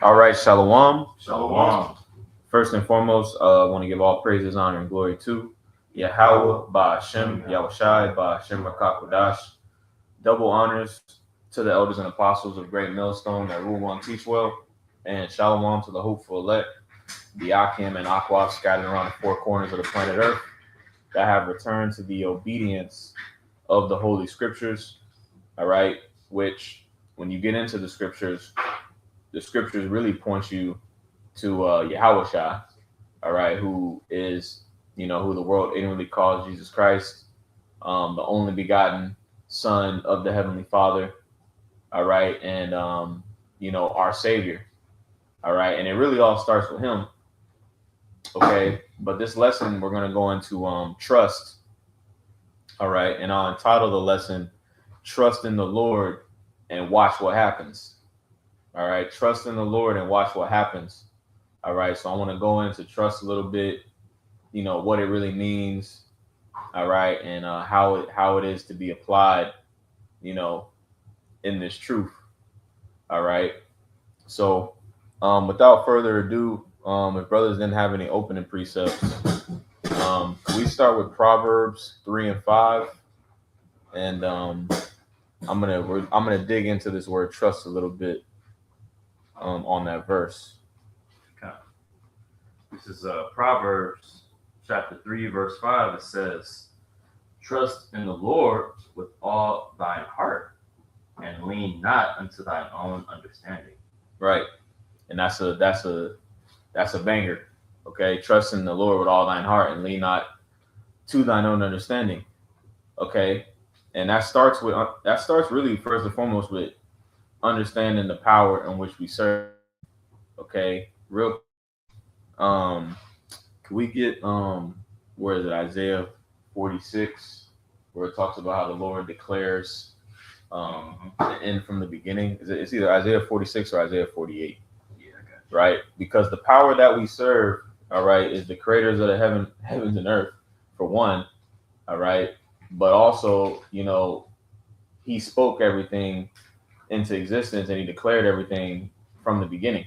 All right, Shalom. Shalom. First and foremost, I want to give all praises, honor, and glory to Yahweh, Ba'ashem, Yahushai, Ba'ashem Rakakwadash. Double honors to the elders and apostles of Great Millstone that rule on teach well, and Shalom to the hopeful elect, the Akim and Aquaf scattered around the four corners of the planet Earth that have returned to the obedience of the Holy Scriptures. All right, which when you get into the scriptures really point you to Yahweh Shai, all right, who is, who the world ignorantly calls Jesus Christ, the only begotten Son of the Heavenly Father, all right, and, our Savior, all right, and it really all starts with Him, okay, but this lesson we're going to go into trust, all right, and I'll entitle the lesson, Trust in the Lord and Watch What Happens, all right, trust in the Lord and watch what happens. All right, so I want to go into trust a little bit, what it really means, all right, and how it is to be applied, you know, in this truth. All right. So, without further ado, if brothers didn't have any opening precepts, we start with Proverbs 3 and 5, and I'm gonna dig into this word trust a little bit, on that verse. Okay. This is Proverbs chapter 3, verse 5. It says, Trust in the Lord with all thine heart, and lean not unto thine own understanding. Right. And that's a banger. Okay. Trust in the Lord with all thine heart and lean not to thine own understanding. Okay. And that starts really first and foremost with understanding the power in which we serve. Okay. Real can we get where is it? Isaiah 46, where it talks about how the Lord declares the end from the beginning. It's either Isaiah 46 or Isaiah 48. Yeah, I got you. Right? Because the power that we serve, all right, is the creators of the heavens and earth, for one, all right. But also, he spoke everything into existence and he declared everything from the beginning.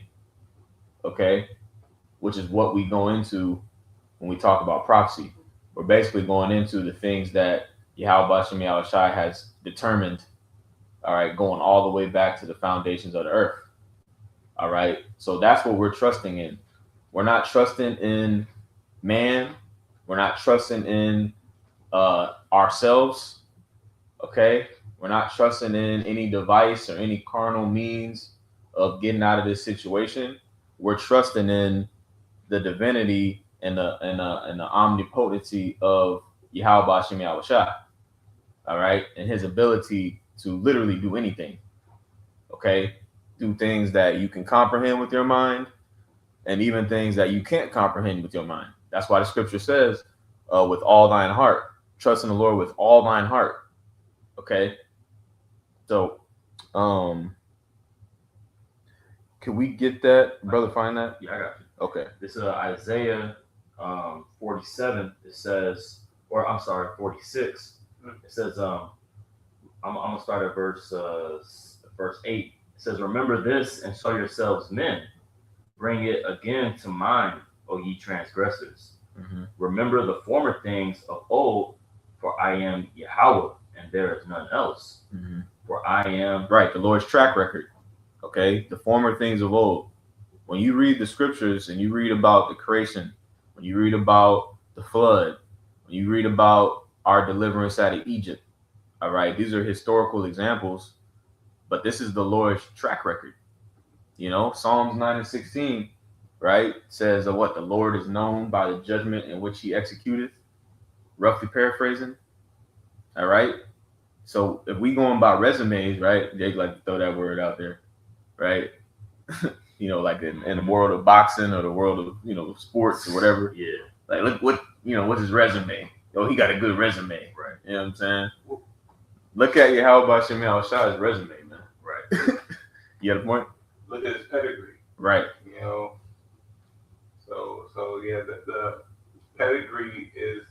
Okay, which is what we go into when we talk about prophecy. We're basically going into the things that Yahweh Bashem Yahushai has determined, all right, going all the way back to the foundations of the earth. All right. So that's what we're trusting in. We're not trusting in man. We're not trusting in ourselves. Okay. We're not trusting in any device or any carnal means of getting out of this situation. We're trusting in the divinity and the omnipotency of Yahweh Bashem Yahushua. All right. And his ability to literally do anything. Okay. Do things that you can comprehend with your mind and even things that you can't comprehend with your mind. That's why the scripture says, with all thine heart, trust in the Lord with all thine heart. Okay. So, can we get that, brother? Find that. Yeah, I got you. Okay. This is Isaiah 47. It says, or I'm sorry, 46. It says, I'm gonna start at verse 8. It says, Remember this and show yourselves men. Bring it again to mind, O ye transgressors. Mm-hmm. Remember the former things of old, for I am Yahweh, and there is none else. Mm-hmm. For I am right, the Lord's track record. Okay, the former things of old. When you read the scriptures and you read about the creation, when you read about the flood, when you read about our deliverance out of Egypt, all right, these are historical examples, but this is the Lord's track record. Psalms 9 and 16, right, says what the Lord is known by the judgment in which he executeth, roughly paraphrasing. All right. So if we going by resumes, right, Jake like to throw that word out there, right? Like in the world of boxing or the world of sports or whatever. Yeah. Like look what's his resume? He got a good resume. Right. You know what I'm saying? Look at Yahweh Bashem Yahushai's resume, man. Right. You got a point? Look at his pedigree. Right. So yeah, the pedigree is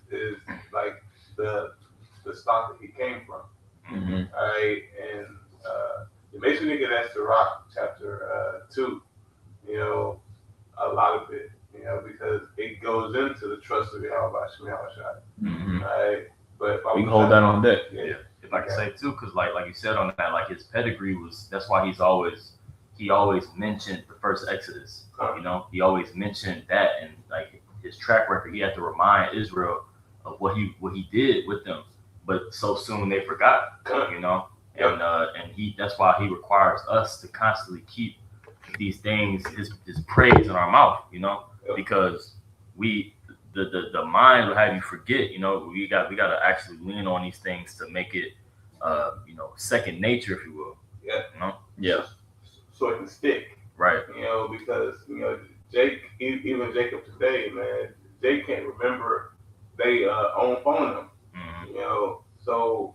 like the stock that he came from. Mm-hmm. All right, and it Basically, you can ask Sirach chapter 2. You know, a lot of it. You know, because it goes into the trust of Yahweh Shai. Mhm. Right. But We can hold that on deck. Yeah. If I can say too, because like you said on that, like his pedigree was, that's why he always mentioned the first Exodus. You know, he always mentioned that, and like his track record, he had to remind Israel of what he did with them. But so soon they forgot, you know, and that's why he requires us to constantly keep these things, his praise in our mouth, you know, because the mind will have you forget, you know. We got to actually lean on these things to make it, you know, second nature, if you will. Yeah. You know. Yeah. So it can stick. Right. You know, because you know even Jacob today, man, they can't remember they own phone them. Mm-hmm. You know, so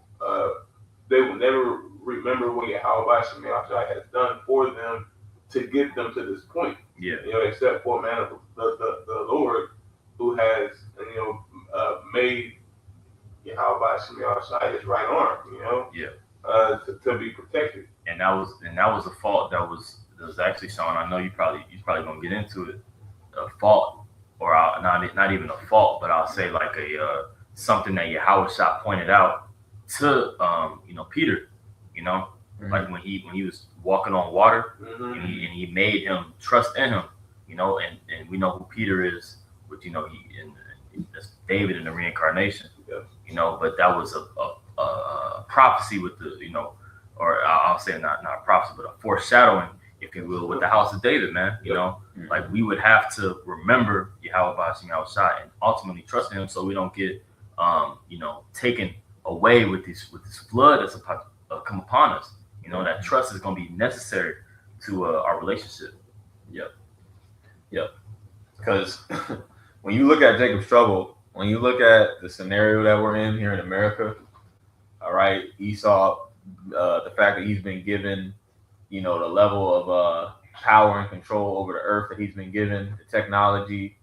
they will never remember what Yahweh Shai has done for them to get them to this point. Yeah. You know, except for man of the Lord, who has made Yahweh Shai his right arm. You know. Yeah. To be protected. And that was a fault that was actually shown. I know you're probably gonna get into it. A fault, or not even a fault, but I'll say like a something that Yahweh Shai pointed out to you know, Peter. You know, like when he was walking on water, and he made him trust in him. You know, and we know who Peter is, which, you know, that's David in the reincarnation. Yeah. You know, but that was a prophecy with the, you know, or I'll say not a prophecy, but a foreshadowing, if you will, with the house of David, man. You know, like we would have to remember Yahweh Shai and ultimately trust in him, so we don't get, you know, taken away with this flood that's about to come upon us. You know, that trust is going to be necessary to our relationship. Yep. Because when you look at Jacob's trouble, when you look at the scenario that we're in here in America, all right, Esau, the fact that he's been given, you know, the level of power and control over the earth that he's been given, the technology,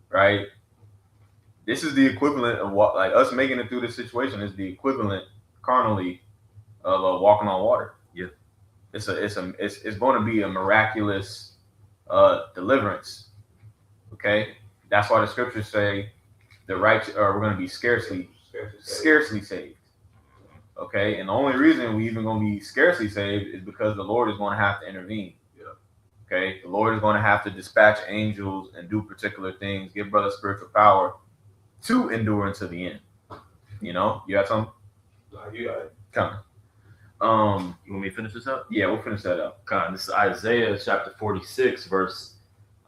right? This is the equivalent of what, like, us making it through this situation is the equivalent carnally of walking on water. Yeah, it's going to be a miraculous deliverance. Okay, that's why the scriptures say the righteous are going to be scarcely saved. Okay, and the only reason we even going to be scarcely saved is because the Lord is going to have to intervene. Yeah. Okay, the Lord is going to have to dispatch angels and do particular things, give brothers spiritual power to endure until the end. You know, you got something? You got it. Coming. You want me to finish this up? Yeah, we'll finish that up. Okay, this is Isaiah chapter 46, verse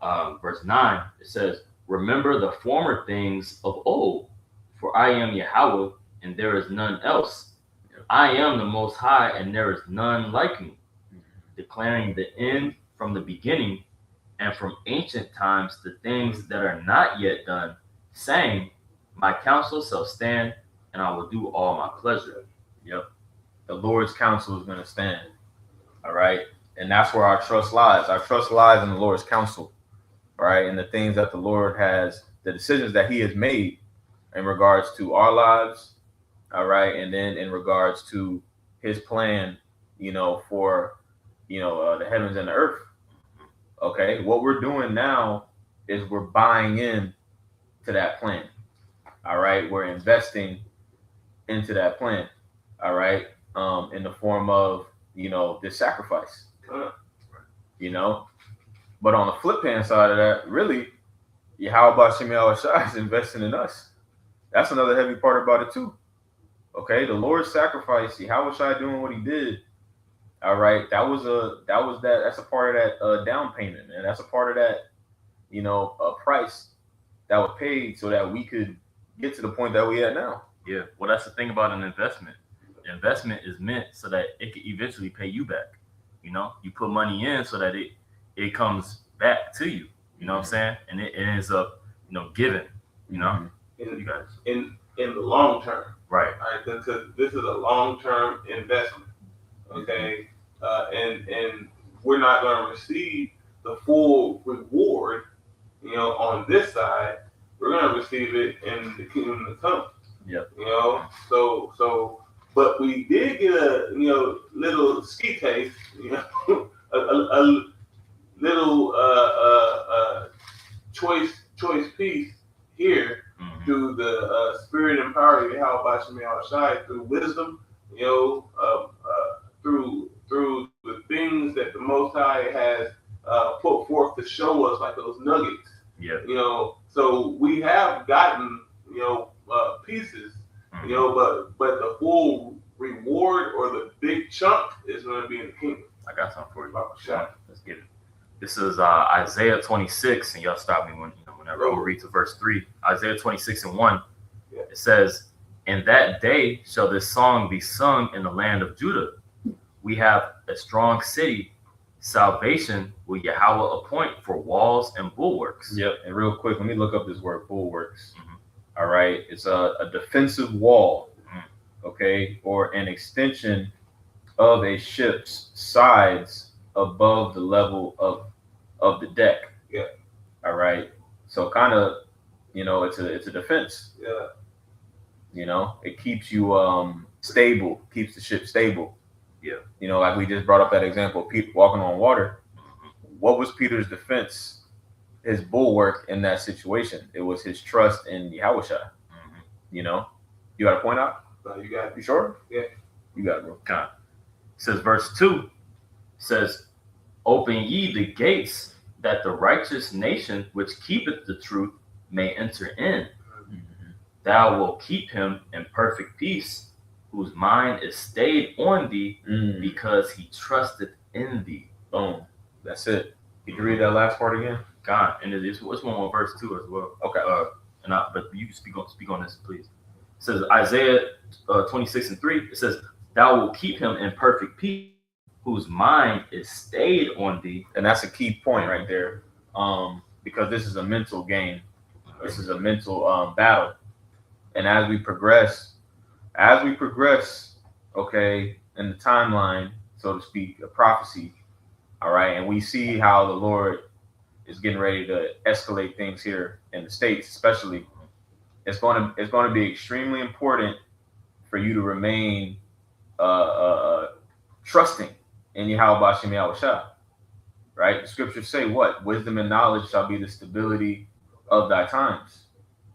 9. It says, "Remember the former things of old, for I am Yahweh, and there is none else. I am the Most High, and there is none like me, declaring the end from the beginning, and from ancient times the things that are not yet done, saying, my counsel shall stand, and I will do all my pleasure." Yep. The Lord's counsel is going to stand. All right. And that's where our trust lies. Our trust lies in the Lord's counsel. All right. And the things that the Lord has, the decisions that he has made in regards to our lives. All right. And then in regards to his plan, you know, for, you know, the heavens and the earth. Okay. What we're doing now is we're buying in to that plan. All right. We're investing into that plan. All right. In the form of, you know, this sacrifice, you know. But on the flip hand side of that, really, Yahweh Shai is investing in us. That's another heavy part about it too. Okay, the Lord's sacrifice, Yahweh Shai doing what he did. All right, that's a part of that down payment, man. That's a part of that, you know, price that was paid so that we could get to the point that we at now. Yeah, well, that's the thing about an investment. The investment is meant so that it can eventually pay you back. You know, you put money in so that it comes back to you. You know what I'm saying? And it ends up, you know, giving. You know, you guys in the long term, right? All right, because this is a long-term investment. Okay, and we're not going to receive the full reward, you know, on this side. We're going to receive it in the kingdom to come. Yep. You know, so, but we did get a, you know, little ski taste, you know, a little choice piece here through the spirit and power of Yahweh Shemel Shai, through wisdom, you know, through the things that the Most High has put forth to show us, like those nuggets. Yeah. You know, so we have gotten, you know, pieces, you know, but the full reward or the big chunk is going to be in the kingdom. I got something for you. Sure. Let's get it. This is Isaiah 26, and y'all stop me whenever I read to verse 3. Isaiah 26:1. Yeah. It says, "In that day shall this song be sung in the land of Judah. We have a strong city. Salvation will Yahweh appoint for walls and bulwarks." Yep. And real quick, let me look up this word bulwarks. Mhm. All right. It's a defensive wall, Mhm. okay, or an extension of a ship's sides above the level of the deck. Yeah. All right. So kind of, you know, it's a defense. Yeah. You know, it keeps you stable, keeps the ship stable. Yeah. You know, like we just brought up that example, Peter walking on water. What was Peter's defense, his bulwark in that situation? It was his trust in Yahweh. You know, you got a point out? You got it. You sure? Yeah. You got it, bro. It says verse 2 says, "Open ye the gates, that the righteous nation which keepeth the truth may enter in. Thou wilt keep him in perfect peace, whose mind is stayed on thee, because he trusted in thee." Boom. That's it. Could you read that last part again? God, and it's one more verse 2 as well. Okay. But you can speak on this, please. It says Isaiah 26:3. It says, "Thou wilt keep him in perfect peace, whose mind is stayed on thee." And that's a key point right there, because this is a mental game. This is a mental battle. And as we progress, okay, in the timeline, so to speak, a prophecy, all right, and we see how the Lord is getting ready to escalate things here in the States, especially. It's going to be extremely important for you to remain trusting in Yahweh Bashem Yahushua, right? The scriptures say what? Wisdom and knowledge shall be the stability of thy times.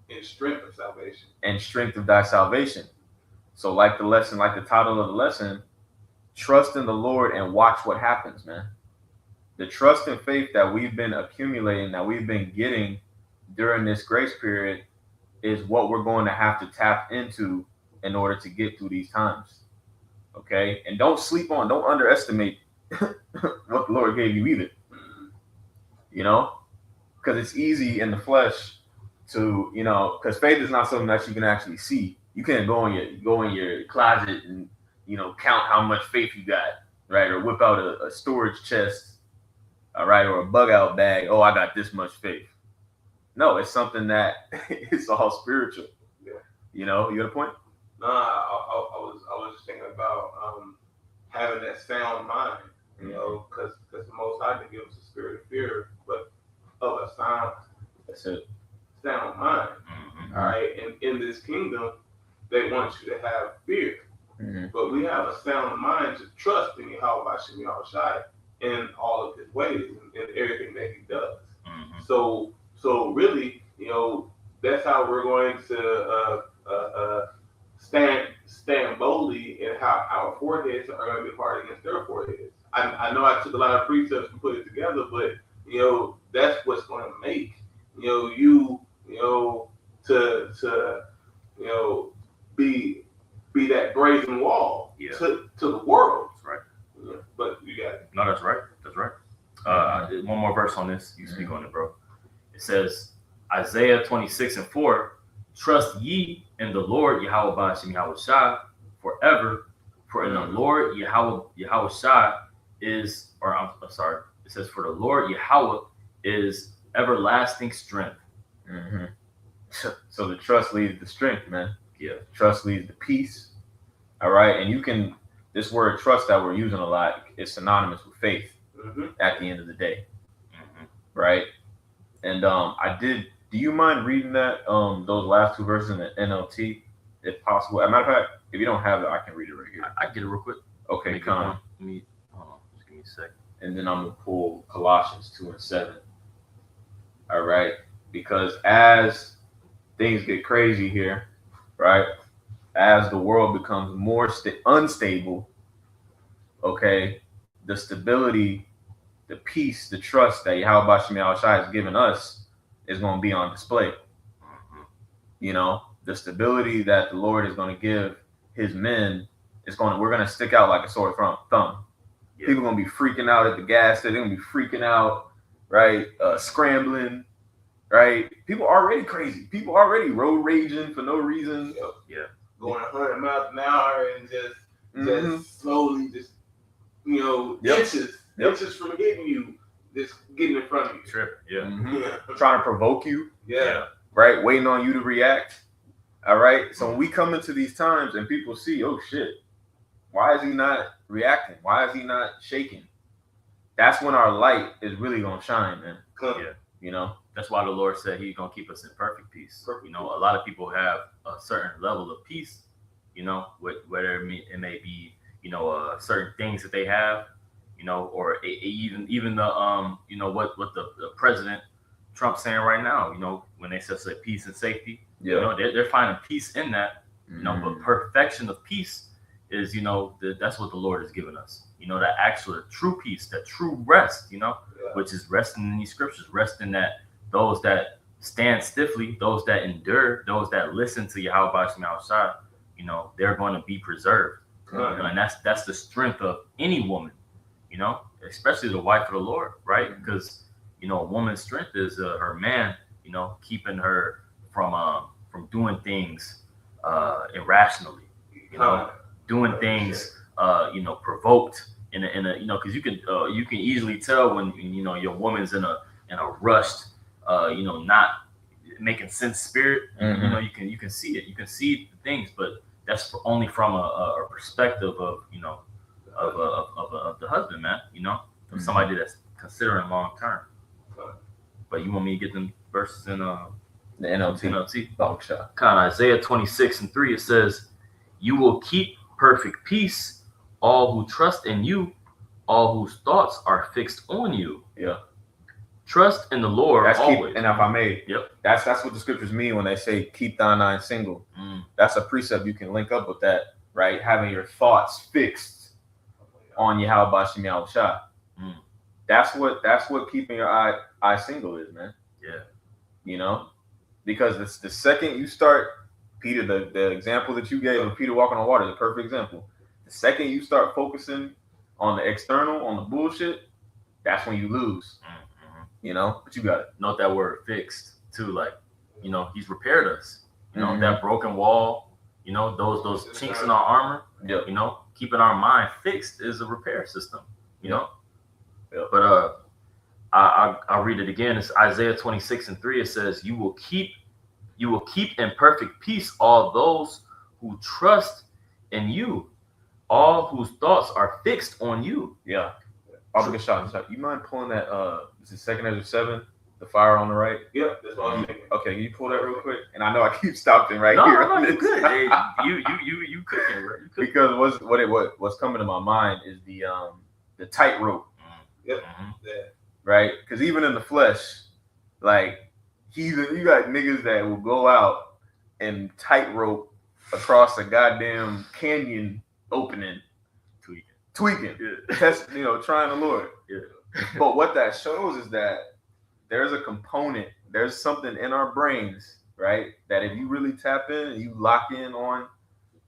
In strength of salvation. And strength of thy salvation. So like the lesson, like the title of the lesson, trust in the Lord and watch what happens, man. The trust and faith that we've been accumulating, that we've been getting during this grace period, is what we're going to have to tap into in order to get through these times. Okay? And don't underestimate what the Lord gave you either. You know? Because it's easy in the flesh to, you know, because faith is not something that you can actually see. You can't go in your closet and, you know, count how much faith you got, right? Or whip out a storage chest, all right, or a bug out bag. Oh, I got this much faith. No, it's something that it's all spiritual. Yeah. You know, you got a point? No, I was just thinking about having that sound mind, you know, because the Most High didn't give us a spirit of fear, but of a sound. That's it. Sound mind. All right, and in this kingdom, they want you to have fear, but we have a sound mind to trust in Yahweh Bashem Yahushai in all of his ways and everything that he does. So really, you know, that's how we're going to stand boldly in how our foreheads are going to be hard against their foreheads. I know I took a lot of precepts to put it together, but you know, that's what's going to make you be that brazen wall to the world. That's right. Yeah, but you got it. No, that's right. That's right. One more verse on this. You speak on it, bro. It says, Isaiah 26:4, "Trust ye in the Lord Yahweh Bashem Yahushua forever, for in the Lord Yahushua is," or I'm sorry, it says, "For the Lord Yahweh is everlasting strength." So the trust leads to strength, man. Yeah. Trust leads to peace. All right. And this word trust that we're using a lot is synonymous with faith at the end of the day. Right. And do you mind reading that, those last two verses in the NLT, if possible? As a matter of fact, if you don't have it, I can read it right here. I get it real quick. Okay, come on. Hold on. Just give me a and then I'm gonna pull Colossians 2:7. All right, because as things get crazy here, right? As the world becomes more unstable, okay, the stability, the peace, the trust that Yahweh Shem Yahushua has given us is going to be on display. You know, the stability that the Lord is going to give his men we're going to stick out like a sore thumb. Yeah. People are going to be freaking out at the gas station. They're going to be freaking out, right? Scrambling, right? People are already crazy. People are already road raging for no reason. Yeah. Going 100 miles an hour and just slowly, inches from hitting you, just getting in front of you. Trip. Yeah. Trying to provoke you. Yeah. Right? Waiting on you to react. All right. So when we come into these times and people see, oh shit, why is he not reacting? Why is he not shaking? That's when our light is really gonna shine, man. Yeah. You know? That's why the Lord said he's gonna keep us in perfect peace. You know, a lot of people have a certain level of peace, you know, whether it may be, you know, certain things that they have, you know, or even the what the President Trump's saying right now, you know, when they say peace and safety, you know, they're finding peace in that, you know, but perfection of peace is, you know, that's what the Lord has given us, you know, that actual true peace, that true rest, you know, which is resting in these scriptures, resting that those that stand stiffly, those that endure, those that listen to Yahweh Shem Yahushua, you know, they're going to be preserved. You know, and that's the strength of any woman, you know, especially the wife of the Lord, right? Because, you know, a woman's strength is her man, you know, keeping her from doing things irrationally, you know, doing things, you know, provoked in a you know, because you can easily tell when, you know, your woman's in a rushed, you know, not making sense spirit. You know, you can see it, you can see the things, but that's only from a perspective of, you know, of the husband, man, you know, of somebody that's considering long term. But you want me to get them verses in the NLT? Oh, sure. Isaiah 26:3, it says, "You will keep perfect peace all who trust in you, all whose thoughts are fixed on you." Yeah. Trust in the Lord always. And if I may, that's what the scriptures mean when they say keep thine eyes single. That's a precept you can link up with that, right? Having your thoughts fixed on Yahweh Shem Yahushua. That's what keeping your eye single is, man. Yeah. You know, because it's the second you start, Peter, the example that you gave of Peter walking on water is a perfect example. The second you start focusing on the external, on the bullshit, that's when you lose. You know, but you got it. Note that word fixed too, like, you know, he's repaired us. You know, that broken wall, you know, those chinks in our armor, you know, keeping our mind fixed is a repair system, you know. But I'll read it again. It's Isaiah 26:3. It says, you will keep in perfect peace all those who trust in you, all whose thoughts are fixed on you. Yeah. I'll get shot. You mind pulling that? This is 2 Ezra 7, the fire on the right. Yeah, that's what I'm thinking. Okay, can you pull that real quick? And I know I keep stopping here. No, you good. Hey, you cooking, bro. You cooking. Because what's coming to my mind is the tightrope. Yep. Right? Because even in the flesh, like you got niggas that will go out and tightrope across a goddamn canyon opening. Tweaking. That's, you know, trying the Lord. But what that shows is that there's a component, there's something in our brains, right? That if you really tap in and you lock in on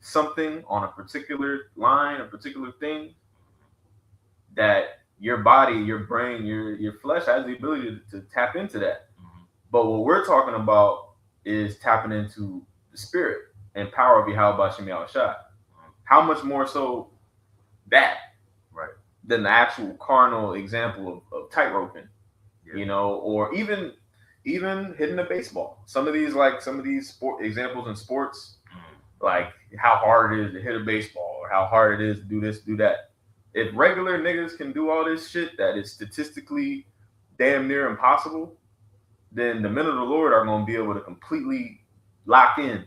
something, on a particular line, a particular thing, that your body, your brain, your flesh has the ability to tap into that. But what we're talking about is tapping into the spirit and power of Yahweh Shem Yahushua. How much more so that, right, than the actual carnal example of tightroping, you know, or even hitting a baseball. Some of these sport examples in sports, like how hard it is to hit a baseball or how hard it is to do this, do that. If regular niggas can do all this shit that is statistically damn near impossible, then the men of the Lord are going to be able to completely lock in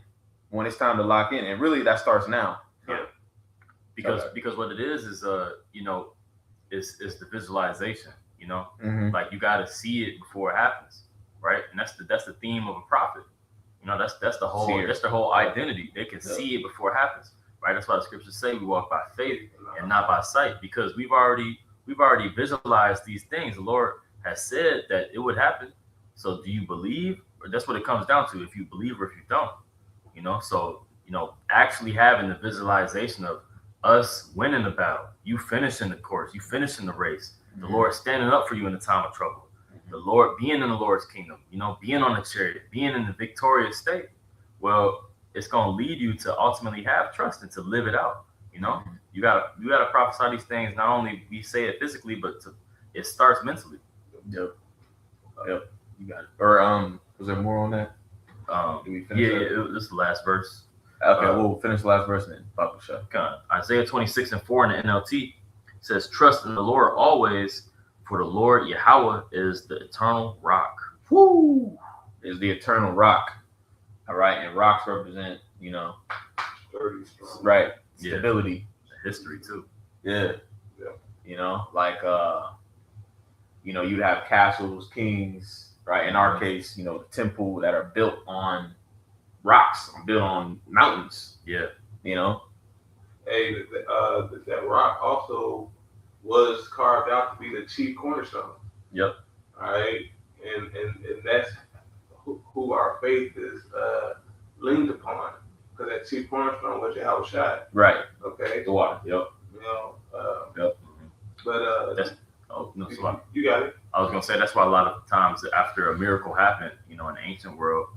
when it's time to lock in. And really that starts now. Yeah. Because what it is you know, is the visualization. You know, Mm-hmm. like you got to see it before it happens, right? And that's the theme of a prophet. You know, that's the whole Seer. that's their whole identity. They can Yeah. see it before it happens, right? That's why the scriptures say we walk by faith and not by sight, because we've already visualized these things. The Lord has said that it would happen. So do you believe? Or that's what it comes down to. If you believe or if you don't, you know. So actually having the visualization of us winning the battle, you finishing the course, you finishing the race, the Lord standing up for you in the time of trouble, the Lord being in the Lord's kingdom, being on the chariot, being in the victorious state. Well, it's going to lead you to ultimately have trust and to live it out. You gotta prophesy these things. Not only we say it physically, but it starts mentally. Yep. You got it. Or was there more on that? Did we finish Yeah, that? this is the last verse. Okay, we'll finish the last verse and then Papa shut. Isaiah 26:4 in the NLT says, "Trust in the Lord always, for the Lord Yahweh is the eternal rock." Woo! Is the eternal rock. All right, and rocks represent, 30 strong. right, Yeah. stability. History too. Yeah. Yeah. Like you'd have castles, kings, right? In our case, the temple that are built on rocks, built on mountains. Yeah. Hey, that rock also was carved out to be the chief cornerstone. Yep. All right, and that's who our faith is leaned upon, because that chief cornerstone was Yahweh Shai. Right. Okay. The water. Yep. But No, so you got it. I was gonna say that's why a lot of times after a miracle happened, in the ancient world,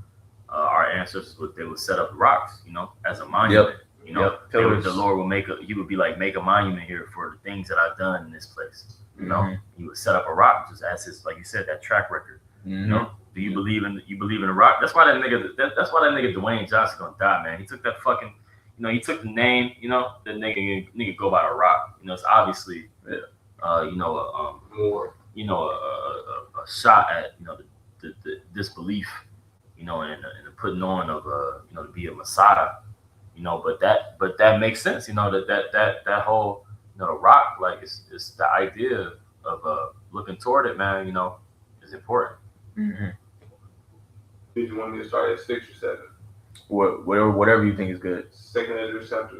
our ancestors would set up rocks, as a monument. Yep. The Lord will he would be like, make a monument here for the things that I've done in this place. He would set up a rock just as his, like you said, that track record. Mm-hmm. Do you believe in a rock? That's why that nigga Dwayne Johnson gonna die, man. He took that fucking, he took the name, the nigga go by the rock. It's obviously, More. a shot at the disbelief, and the putting on of to be a Messiah, but that makes sense, that whole the rock, like it's the idea of looking toward it, man, is important. Mm-hmm. Did you want me to start at 6 or 7? Whatever you think is good. Second Ezra chapter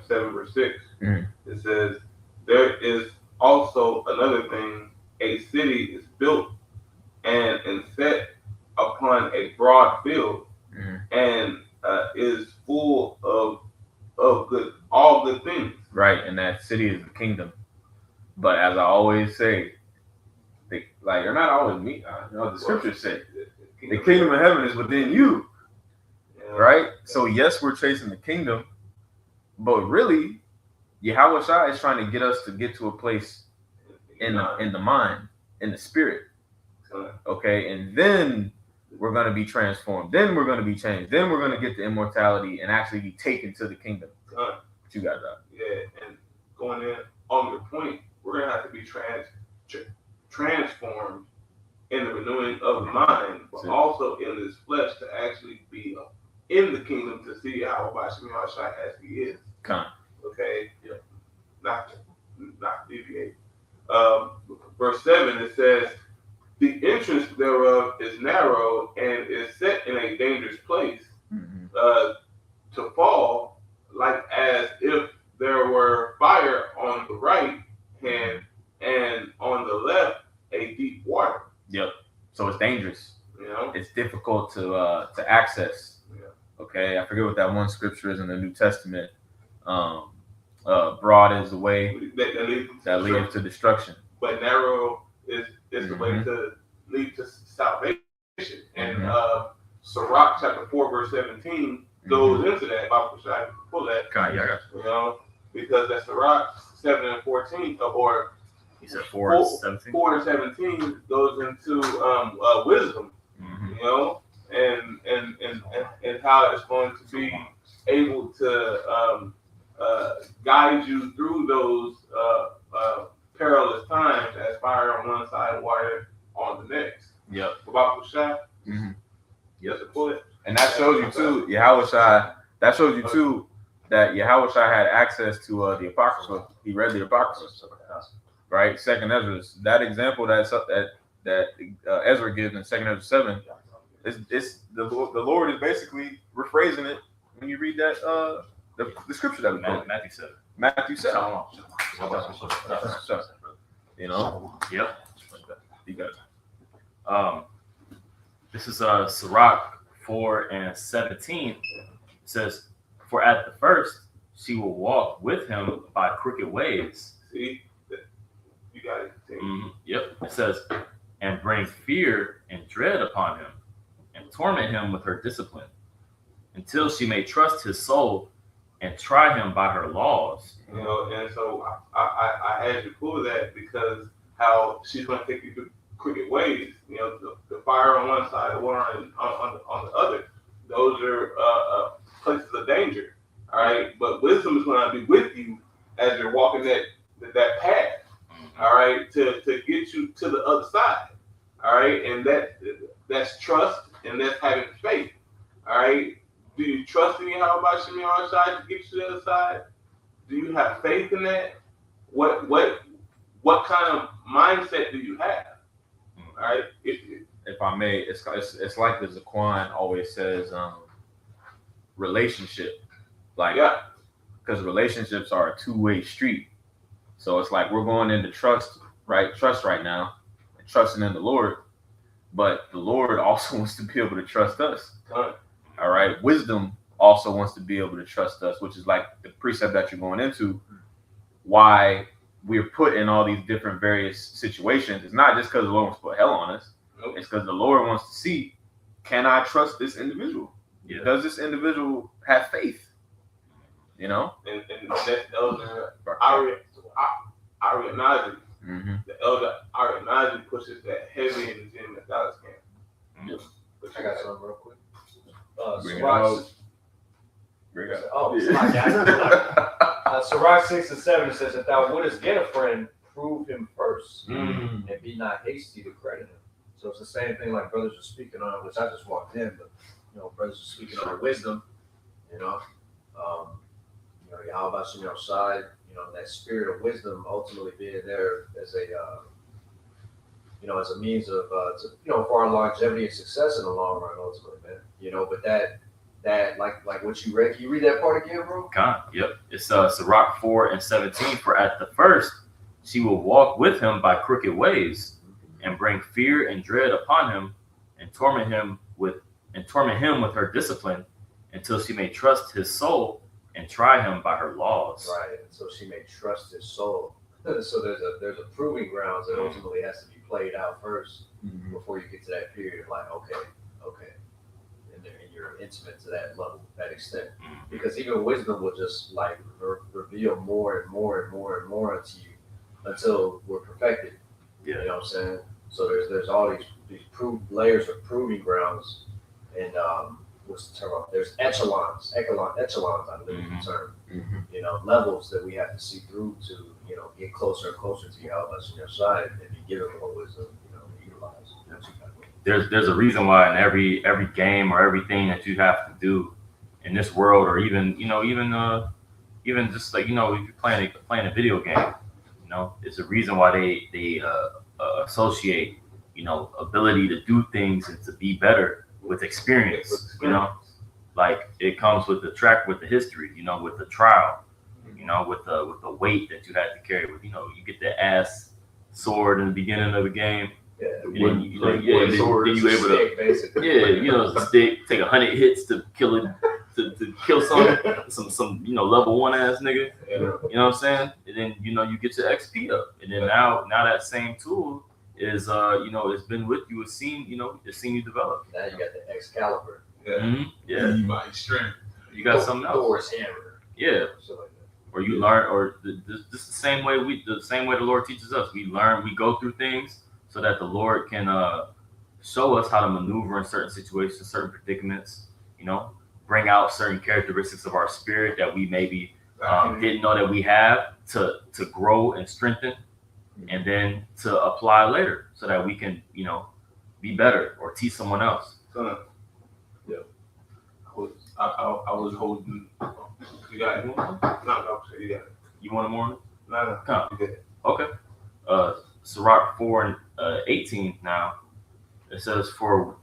7 verse 6. Mm-hmm. It says, "There is also another thing: a city is built and set upon a broad field, and is full of all good things." Right, and that city is the kingdom. But as I always say, or not always me. The scriptures say the kingdom of heaven is within you. Yeah. Right? So yes, we're chasing the kingdom, but really, Yahweh Shai is trying to get us to get to a place in the mind, in the spirit. Okay, and then we're going to be transformed. Then we're going to be changed. Then we're going to get the immortality and actually be taken to the kingdom. What you got, Doc? Yeah, and going in on your point, we're going to have to be transformed in the renewing of the mind, but also in this flesh to actually be in the kingdom to see how Bashim Shai as he is. Okay? Yeah. Not deviate. Verse 7, it says, "The entrance thereof is narrow and is set in a dangerous place, to fall, like as if there were fire on the right hand and on the left a deep water." Yep. So it's dangerous. You It's difficult to access. Yeah. Okay. I forget what that one scripture is in the New Testament. Broad is the way that leads to destruction. But narrow is the way to lead to salvation. And Sirach chapter 4 verse 17 goes into that. If I pull that, because that's Sirach 7 and 14, or He said 4 and 17. 4 and 17 goes into wisdom, and how it's going to be able to guide you through those perilous times, as fire on one side, water on the next. Yep. About Shai. Mm-hmm. Yes, pull it. And that shows you too, Yahweh Shai. That shows you too that Yahweh Shai had access to the Apocrypha. He read the Apocrypha, right? Second Ezra. That example that Ezra gives in Second Ezra 7. It's the Lord is basically rephrasing it when you read that the scripture that we quoted. Matthew 7. Matthew 7. Shalom. You know. Yep. You got it. This is Sirach 4:17. It says, "For at the first she will walk with him by crooked ways." See, you got it. Yep. It says, "And bring fear and dread upon him, and torment him with her discipline, until she may trust his soul and try him by her laws." You know, and so I had you pull that because how she's going to take you through crooked ways. You know, the fire on one side, the water on the other. Those are places of danger. All right, but wisdom is going to be with you as you're walking that path. All right, to get you to the other side. All right, and that's trust and that's having faith. All right, do you trust in Yahweh B'Shem Yahweh Shai to get you to the other side? Do you have faith in that? What kind of mindset do you have? All right, If I may, it's like the Zaquan always says, relationship, like, yeah, because relationships are a two-way street. So it's like we're going into trust right now, and trusting in the Lord, but the Lord also wants to be able to trust us. All right, wisdom also wants to be able to trust us, which is like the precept that you're going into. Why we're put in all these different various situations. It's not just because the Lord wants to put hell on us. Nope. It's because the Lord wants to see, can I trust this individual? Yeah. Does this individual have faith? You know? and that's Elder Arianazi. Mm-hmm. The Elder Arianazi pushes that heavy in the gym at Dallas camp. Yep. I got something real quick. Bring it Sirach, out. Bring it out. oh, Sirach 6:7 says, "If thou wouldest get a friend, prove him first, and be not hasty to credit him." So it's the same thing like brothers are speaking on, which I just walked in, but brothers are speaking on wisdom. Yahweh B'Shem Yahweh Shai, that spirit of wisdom ultimately being there as a as a means of for our longevity and success in the long run ultimately, man. But that like what you read, can you read that part again, bro? God, yep. It's Sirach 4:17. "For at the first she will walk with him by crooked ways, and bring fear and dread upon him, and torment him with her discipline, until she may trust his soul and try him by her laws." Right, and so she may trust his soul. So there's a proving grounds that ultimately has to be played out first before you get to that period of like, okay, and you're intimate to that level, that extent. Because even wisdom will just like reveal more and more and more and more unto you until we're perfected. Yeah. You know what I'm saying? So there's all these layers of proving grounds, and what's the term? There's echelons, I believe is the term. Levels that we have to see through to, get closer and closer to Yahweh B'Shem Yahweh Shai and be given more wisdom, to utilize. There's a reason why in every game or everything that you have to do in this world, or even just like if you're playing a video game, it's a reason why they associate ability to do things and to be better with experience. Like it comes with the history, with the trial, with the weight that you had to carry. With you get the ass sword in the beginning of the game. Yeah, And then you able to basically. the stick take 100 hits to kill it, to kill some level 1 ass nigga. Yeah. You know what I'm saying? And then you get your XP up, and then now that same tool is it's been with you. It's seen you develop. Now you got the Excalibur. Yeah, My strength. you got something else. Thor's hammer. Yeah, So like that. or you learn, or this the same way the Lord teaches us. We go through things so that the Lord can show us how to maneuver in certain situations, certain predicaments. Bring out certain characteristics of our spirit that we maybe didn't know that we have to grow and strengthen, and then to apply later so that we can be better or teach someone else. I was holding You got it. No, you got it. You want more? No. Come. You good. Okay. Sirach 4 and 18 now. It says, "For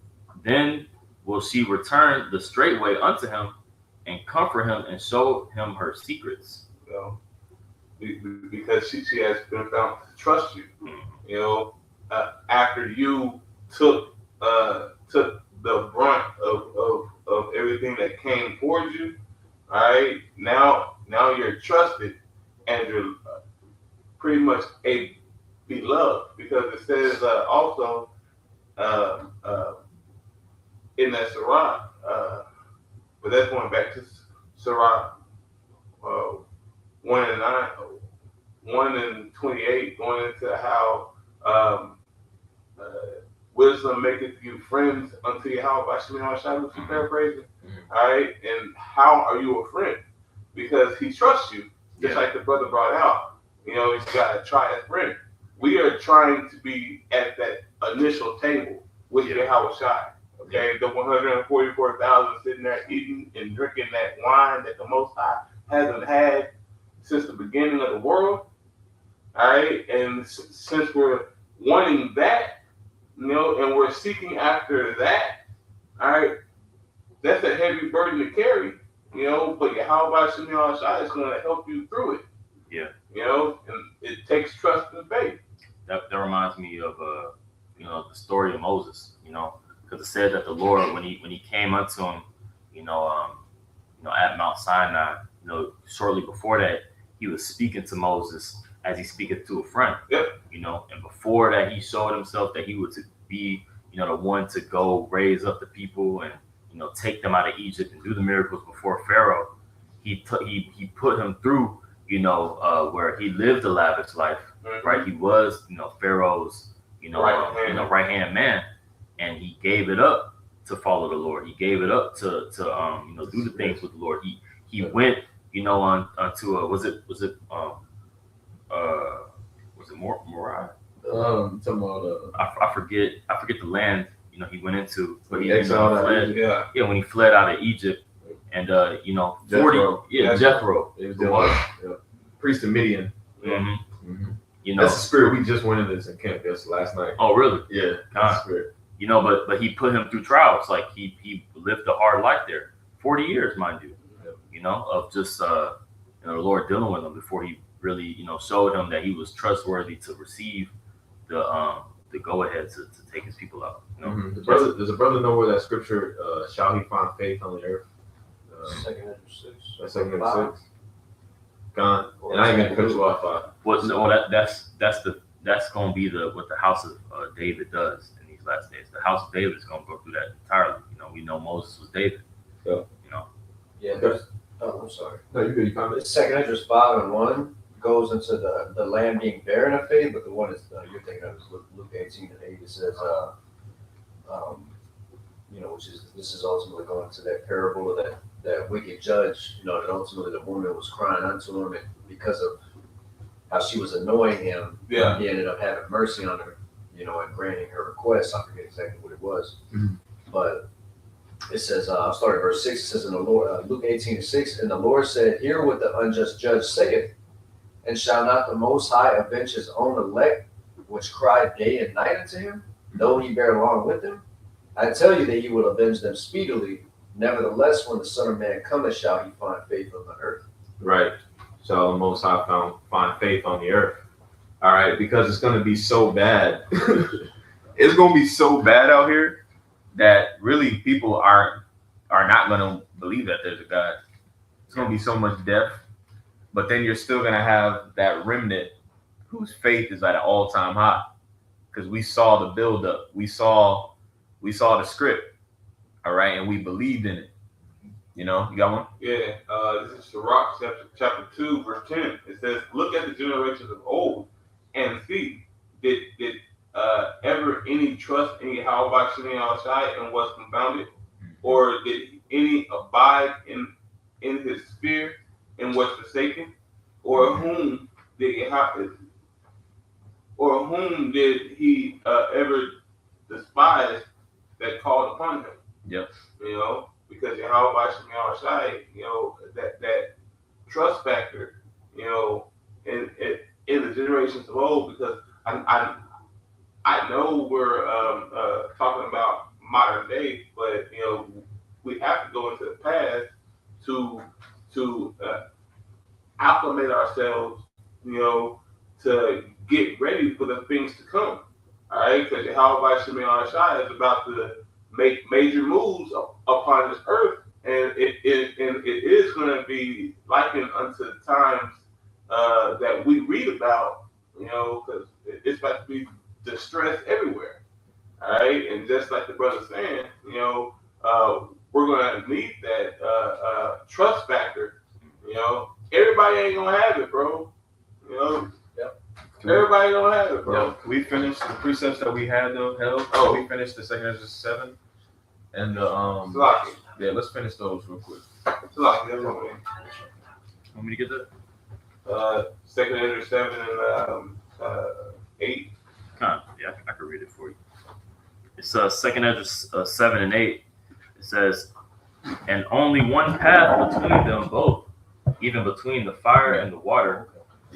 then will she return the straight way unto him, and comfort him, and show him her secrets." You know, because she has been found to trust you. You know, after you took the brunt of everything that came towards you. All right, now you're trusted, and you're pretty much a beloved, because it says also in that Sirach, but that's going back to Sirach 1 and 9, 1 and 28, going into how wisdom maketh you friends unto your house by Shemini Shadows, paraphrasing. All right, and how are you a friend? Because he trusts you, just like the brother brought out. You know, he's got to try a friend. We are trying to be at that initial table with Yahweh Shai. Okay, the 144,000 sitting there eating and drinking that wine that the Most High hasn't had since the beginning of the world. All right, and since we're wanting that, you know, and we're seeking after that, all right, that's a heavy burden to carry, you know, but Yahweh Shemini Shai is going to help you through it. Yeah. You know, and it takes trust and faith. That reminds me of you know, the story of Moses, you know, because it said that the Lord, when he came unto him, you know, at Mount Sinai, you know, shortly before that, he was speaking to Moses as he speaketh to a friend. Yep. You know, and before that, he showed himself that he would be, you know, the one to go raise up the people and, you know, take them out of Egypt and do the miracles before Pharaoh. He put him through, you know, where he lived a lavish life, right? He was, you know, Pharaoh's, you know, right hand man, and he gave it up to follow the Lord. He gave it up to you know, do the things with the Lord. He went, you know, on to was it Moriah? Talking about I forget the land, you know, he went into, but he exiled out of fled. Yeah. Yeah, when he fled out of Egypt, and you know, 40, Jethro. It was the priest of Midian. Mm-hmm. You know, That's the spirit. We just went into this in camp last night. Oh, really? Yeah, that's the spirit. You know, but he put him through trials. Like he lived a hard life there, 40 years, mind you. You know, of just you know, the Lord dealing with him before he really, you know, showed him that he was trustworthy to receive the go ahead to take his people out. You know? Does a brother know where that scripture shall he find faith on the earth? 2 Ezra 6. That's 2 Ezra 6. Gone. And I ain't gonna cut you off. Well, no, that's gonna be what the house of David does in these last days. The house of David is gonna go through that entirely. You know, we know Moses was David. Yeah. You know. Yeah. There's, I'm sorry. No, you good. You comment. 2 Ezra 5 and 1 goes into the land being barren of faith, but the one is you're thinking of is Luke 18 and 8. It says, you know, this is ultimately going to that parable of that wicked judge, you know, that ultimately the woman was crying unto him, and because of how she was annoying him, he ended up having mercy on her, you know, and granting her request. I forget exactly what it was, but it says, I'll start at verse 6. It says, in the Lord, Luke 18 and 6, and the Lord said, hear what the unjust judge saith, and shall not the Most High avenge his own elect, which cry day and night unto him, though he bear along with them? I tell you that he will avenge them speedily. Nevertheless, when the Son of Man cometh, shall he find faith on the earth? Right. Shall the Most High find faith on the earth? All right, because it's going to be so bad. It's going to be so bad out here that really people are not going to believe that there's a God. It's going to be so much death, but then you're still going to have that remnant whose faith is at an all-time high, because we saw the buildup, we saw the script, all right, and we believed in it. You know, you got one? Yeah, this is Sirach chapter 2, verse 10. It says, look at the generations of old and see, did ever any trust in Yahweh Shemini Shai and was confounded? Or did any abide in his fear and was forsaken? Or whom did he ever despise that called upon him? Yep. You know, because Yahweh Shem Shai, that trust factor, in the generations of old, because I know we're talking about modern day, but we have to go into the past to acclimate ourselves, to get ready for the things to come. All right, because Yahweh Shem Shai is about to make major moves upon this earth, and it is going to be likened unto the times that we read about, because it's about to be distress everywhere. All right, and just like the brother's saying, we're going to need that trust factor. Everybody ain't gonna have it, bro. Yep. Everybody don't have it, bro. Can we finish the precepts that we had though? Held? Oh. We finished the second Ezra 7 and the Salaki. yeah. Let's finish those real quick. Salaki, that's what Want me to get that? second Ezra 7 and 8. Yeah, I can read it for you. It's second Ezra 7 and 8. It says, and only one path between them both, even between the fire and the water,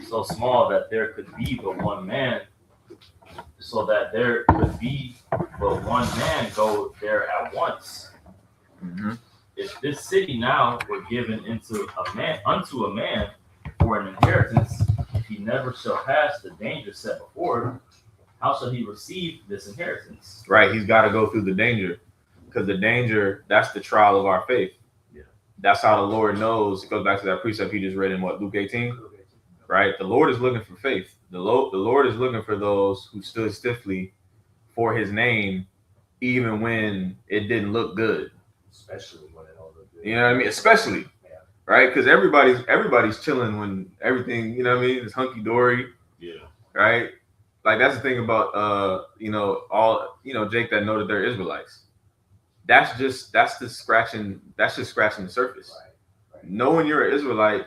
so small that there could be but one man, so that there could be but one man go there at once. Mm-hmm. If this city now were given unto a man for an inheritance, if he never shall pass the danger set before him, how shall he receive this inheritance? Right, he's got to go through the danger, because the danger, that's the trial of our faith. Yeah, that's how the Lord knows. It goes back to that precept he just read in Luke 18. Right, the Lord is looking for faith. The Lord is looking for those who stood stiffly for His name, even when it didn't look good. Especially when it all looked good. You know what I mean? Especially, right? Because everybody's chilling when everything, is hunky dory. Yeah. Right. Like that's the thing about Jake that know that they're Israelites. That's just scratching the surface. Right. Knowing you're an Israelite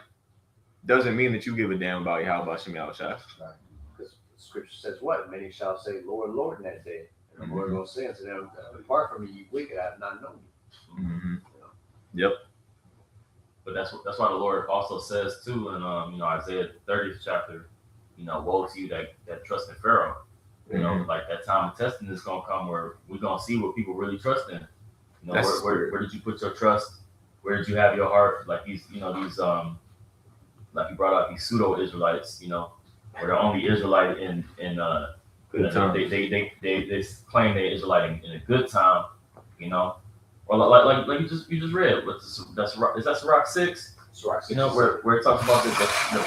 doesn't mean that you give a damn about Yahweh Shem Shai. Right. Because the scripture says what? Many shall say, Lord, Lord, in that day. And the Lord will say unto them, depart from me, you wicked, I have not known you. Mm-hmm. Yep. But that's why the Lord also says too in Isaiah 30th chapter, woe to you that trust in Pharaoh. Like that time of testing is gonna come where we're gonna see what people really trust in. Where did you put your trust? Where did you have your heart? Like these like you brought up these pseudo Israelites, where they're only Israelite in good time. They claim they're Israelite in a good time, or like you just read. Is that Sirach 6? Sirach 6. Where it talks about the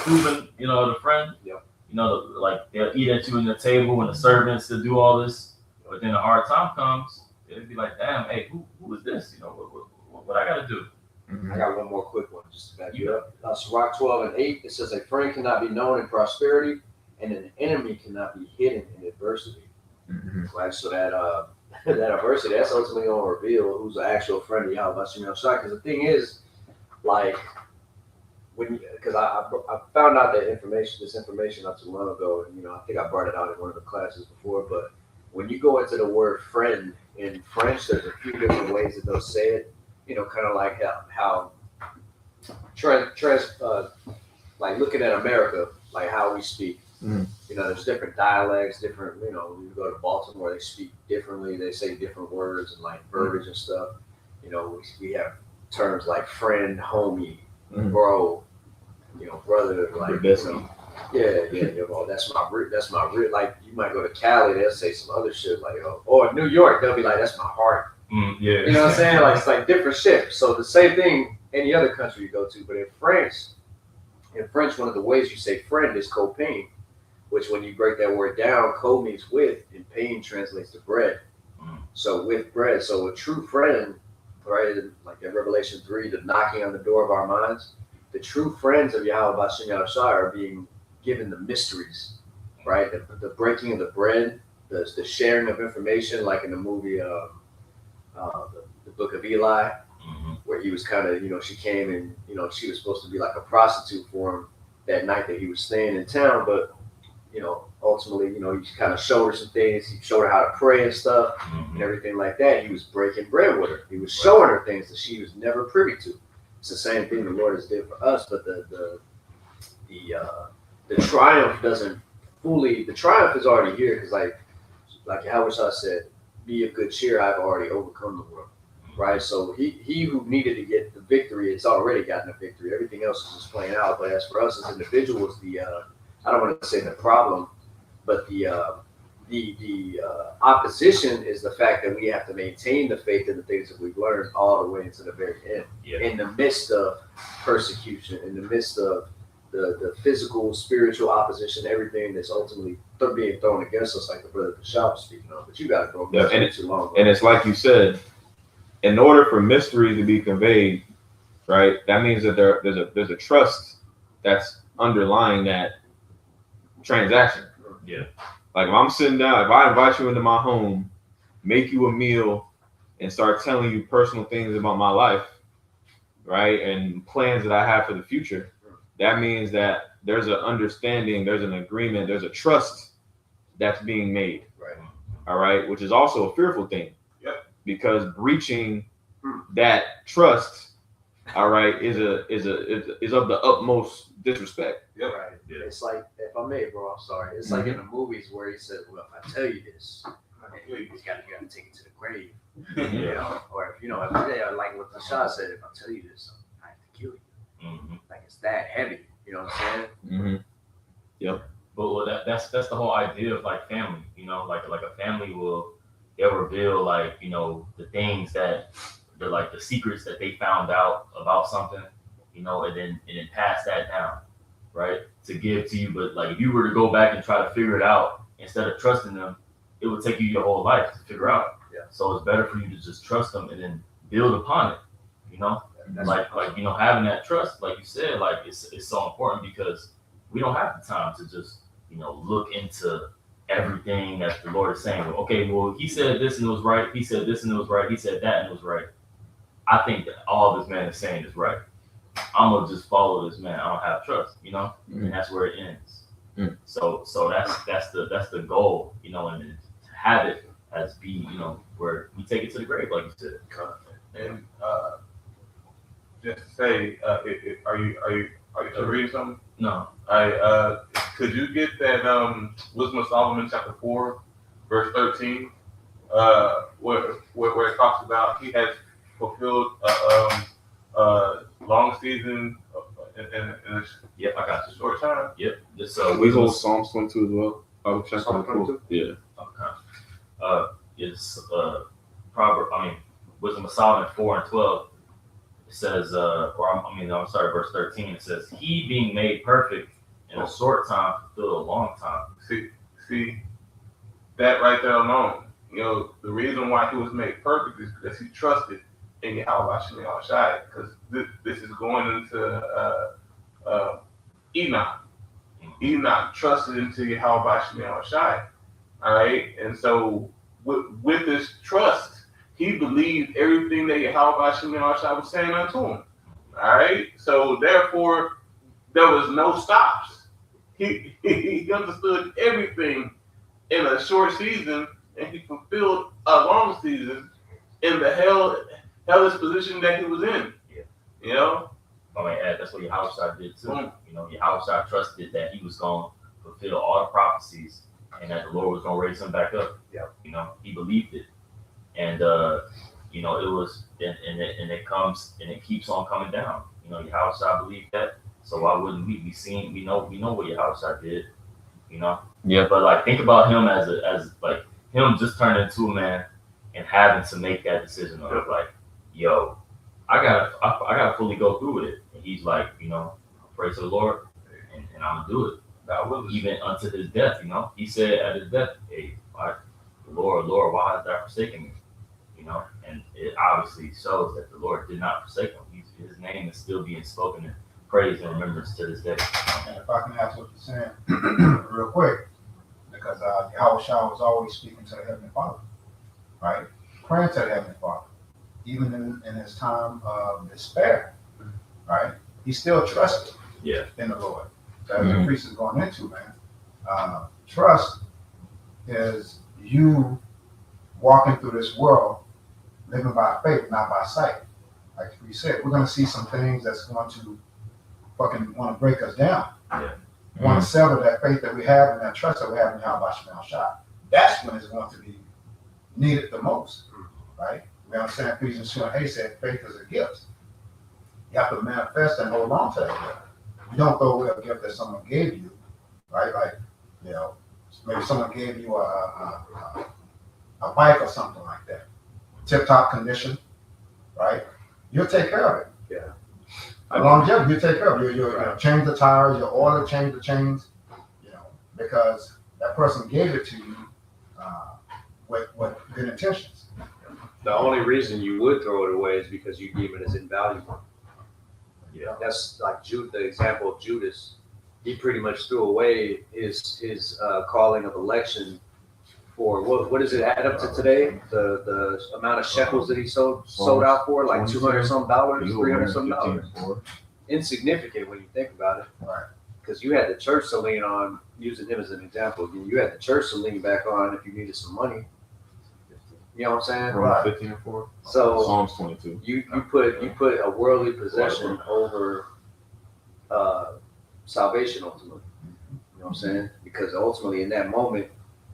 proven, the friend. Yep. Like they'll eat at you in the table and the servants to do all this, but then a hard time comes, it'll be like, damn, hey, who is this? What I gotta do? I got one more quick one just to back you up. Sirach 12 and 8, it says, a friend cannot be known in prosperity, and an enemy cannot be hidden in adversity. Mm-hmm. Right? So that adversity, that's ultimately going to reveal who's the actual friend of Yahweh Shem Shai. Because the thing is, like, because I found out this information not too long ago, and I think I brought it out in one of the classes before, but when you go into the word friend in French, there's a few different ways that they'll say it. Kind of like how like looking at America, like how we speak. Mm. There's different dialects, different. When you go to Baltimore, they speak differently. They say different words and like verbiage and stuff. We have terms like friend, homie, bro, brother, like that's my real. Like you might go to Cali, they'll say some other shit like, or New York, they'll be like, that's my heart. Yeah. You know what I'm saying? Like it's like different shit. So the same thing any other country you go to, but in French, one of the ways you say friend is copain, which when you break that word down, co means with, and pain translates to bread. So with bread, so a true friend, right? Like in Revelation 3, the knocking on the door of our minds, the true friends of Yahweh Shem Shai are being given the mysteries, right? The breaking of the bread, the sharing of information, like in the movie. The Book of Eli, where he was kind of, she came and, she was supposed to be like a prostitute for him that night that he was staying in town, but, ultimately, you know, he kind of showed her some things. He showed her how to pray and stuff and everything like that. He was breaking bread with her. He was showing her things that she was never privy to. It's the same thing the Lord has did for us, but the triumph doesn't fully. The triumph is already here because, like Howard said, "Be of good cheer. I've already overcome the world." Right. So he who needed to get the victory has already gotten the victory. Everything else is just playing out. But as for us as individuals, I don't want to say the problem, but the opposition is the fact that we have to maintain the faith in the things that we've learned all the way into the very end. Yeah. In the midst of persecution, in the midst of the physical, spiritual opposition, everything that's ultimately being thrown against us, like the brother Bashar was speaking of. But you got to go too long. And it's like you said, in order for mystery to be conveyed, right? That means that there's a trust that's underlying that transaction. Yeah. Like if I'm sitting down, if I invite you into my home, make you a meal, and start telling you personal things about my life, right, and plans that I have for the future, that means that there's an understanding, there's an agreement, there's a trust that's being made. Right. All right, which is also a fearful thing. Yep. Because breaching that trust, all right, is of the utmost disrespect. Yep. Right. Yeah. It's like, if I may, bro, I'm sorry. It's like in the movies where he said, "Well, if I tell you this, you gotta take it to the grave." You know, or if like what Bashar said, if I tell you this, I have to kill you. Mm-hmm. Like it's that heavy. You know what I'm saying? Mm-hmm. But that's the whole idea of like family. You know, like a family they'll reveal like, you know, the things that they're like the secrets that they found out about something, you know, and then pass that down, right, to give to you. But like if you were to go back and try to figure it out instead of trusting them, it would take you your whole life to figure out. Yeah. So it's better for you to just trust them and then build upon it, you know. Like you know, having that trust, like you said, like it's so important because we don't have the time to just, you know, look into everything that the Lord is saying. Well, okay, well, he said this and it was right. He said this and it was right. He said that and it was right. I think that all this man is saying is right. I'm gonna just follow this man. I don't have trust, you know, and that's where it ends. So that's the goal, you know, and to have it as be, you know, where we take it to the grave, like you said. And just to say, are you reading something? No. Could you get that Wisdom of Solomon chapter 4, verse 13, where it talks about he has fulfilled long season in a Yep, I got you. short time. Yep. This We hold Psalms 22 as well. Psalm 22? Yeah. Okay. It's Wisdom of Solomon 4:12. It says, verse 13. It says, "He being made perfect in a short time fulfilled a long time." See that right there alone. You know, the reason why he was made perfect is because he trusted in Yahweh Shemel Shai. Because this is going into Enoch. Enoch trusted into Yahweh Shemel Shai. All right, and so with this trust, he believed everything that Yahweh Shemel Shai was saying unto him. All right, so therefore there was no stops. He understood everything in a short season, and he fulfilled a long season in the hellish position that he was in. Yeah. You know? That's what Yahushua did too. You know, Yahushua trusted that he was going to fulfill all the prophecies and that the Lord was going to raise him back up. Yeah. You know, he believed it. And, you know, it was, and it comes, and it keeps on coming down. You know, Yahushua believed that. So why wouldn't we? We know what Yahushua did, you know. Yeah. But like, think about him as like him just turning into a man and having to make that decision of like, yo, I gotta fully go through with it. And he's like, you know, praise the Lord, and I'm gonna do it. That was Even unto his death, you know. He said at his death, "Hey, Lord, why hast thou forsaken me?" You know, and it obviously shows that the Lord did not forsake him. His name is still being spoken in praise and remembrance to this day. And if I can ask what you're saying real quick, because Yahushua was always speaking to the Heavenly Father, right? Praying to the Heavenly Father, even in his time of despair, right? He still trusted in the Lord. That's what the priest is going into, man. Trust is you walking through this world, living by faith, not by sight. Like we said, we're going to see some things that's going to fucking want to break us down. Yeah. Want to sever that faith that we have and that trust that we have in Yahweh Shemel Shah. That's when it's going to be needed the most, right? We understand Ephesians 2:8 said faith is a gift. You have to manifest and hold on to that gift. You don't throw away a gift that someone gave you, right? Like, you know, maybe someone gave you a bike or something like that, tip-top condition, right? You'll take care of it. Yeah. Longevity, you take care of it. You know, change the tires, your oil, change the chains, you know, because that person gave it to you with good intentions. The only reason you would throw it away is because you deem it as invaluable. Yeah. That's like the example of Judas. He pretty much threw away his calling of election for what does it add up to today? The amount of shekels that he sold out for, like $200 some, $300 some. Insignificant when you think about it. Right. Because you had the church to lean on, using him as an example. You had the church to lean back on if you needed some money. You know what I'm saying? Romans 15:4. So Psalms 22. you put a worldly possession over salvation ultimately. You know what I'm saying? Because ultimately in that moment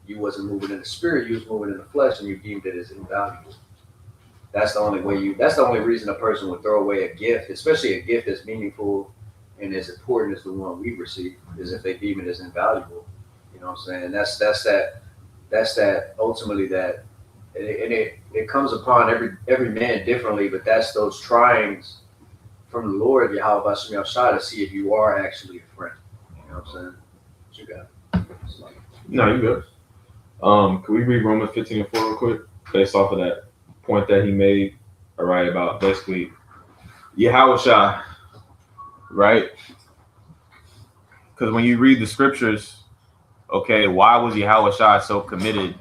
you wasn't moving in the spirit, you was moving in the flesh, and you deemed it as invaluable. That's the only way that's the only reason a person would throw away a gift, especially a gift that's meaningful and as important as the one we receive, is if they deem it as invaluable. You know what I'm saying? That's that ultimately that. And it comes upon every man differently, but that's those tryings from the Lord, Yahweh Shemel Shah, to see if you are actually a friend. You know what I'm saying? What you got? No, you good. Can we read Romans 15:4 real quick, based off of that point that he made, all right, about basically Yahweh Shah, right? Because when you read the scriptures, okay, why was Yahweh Shah so committed?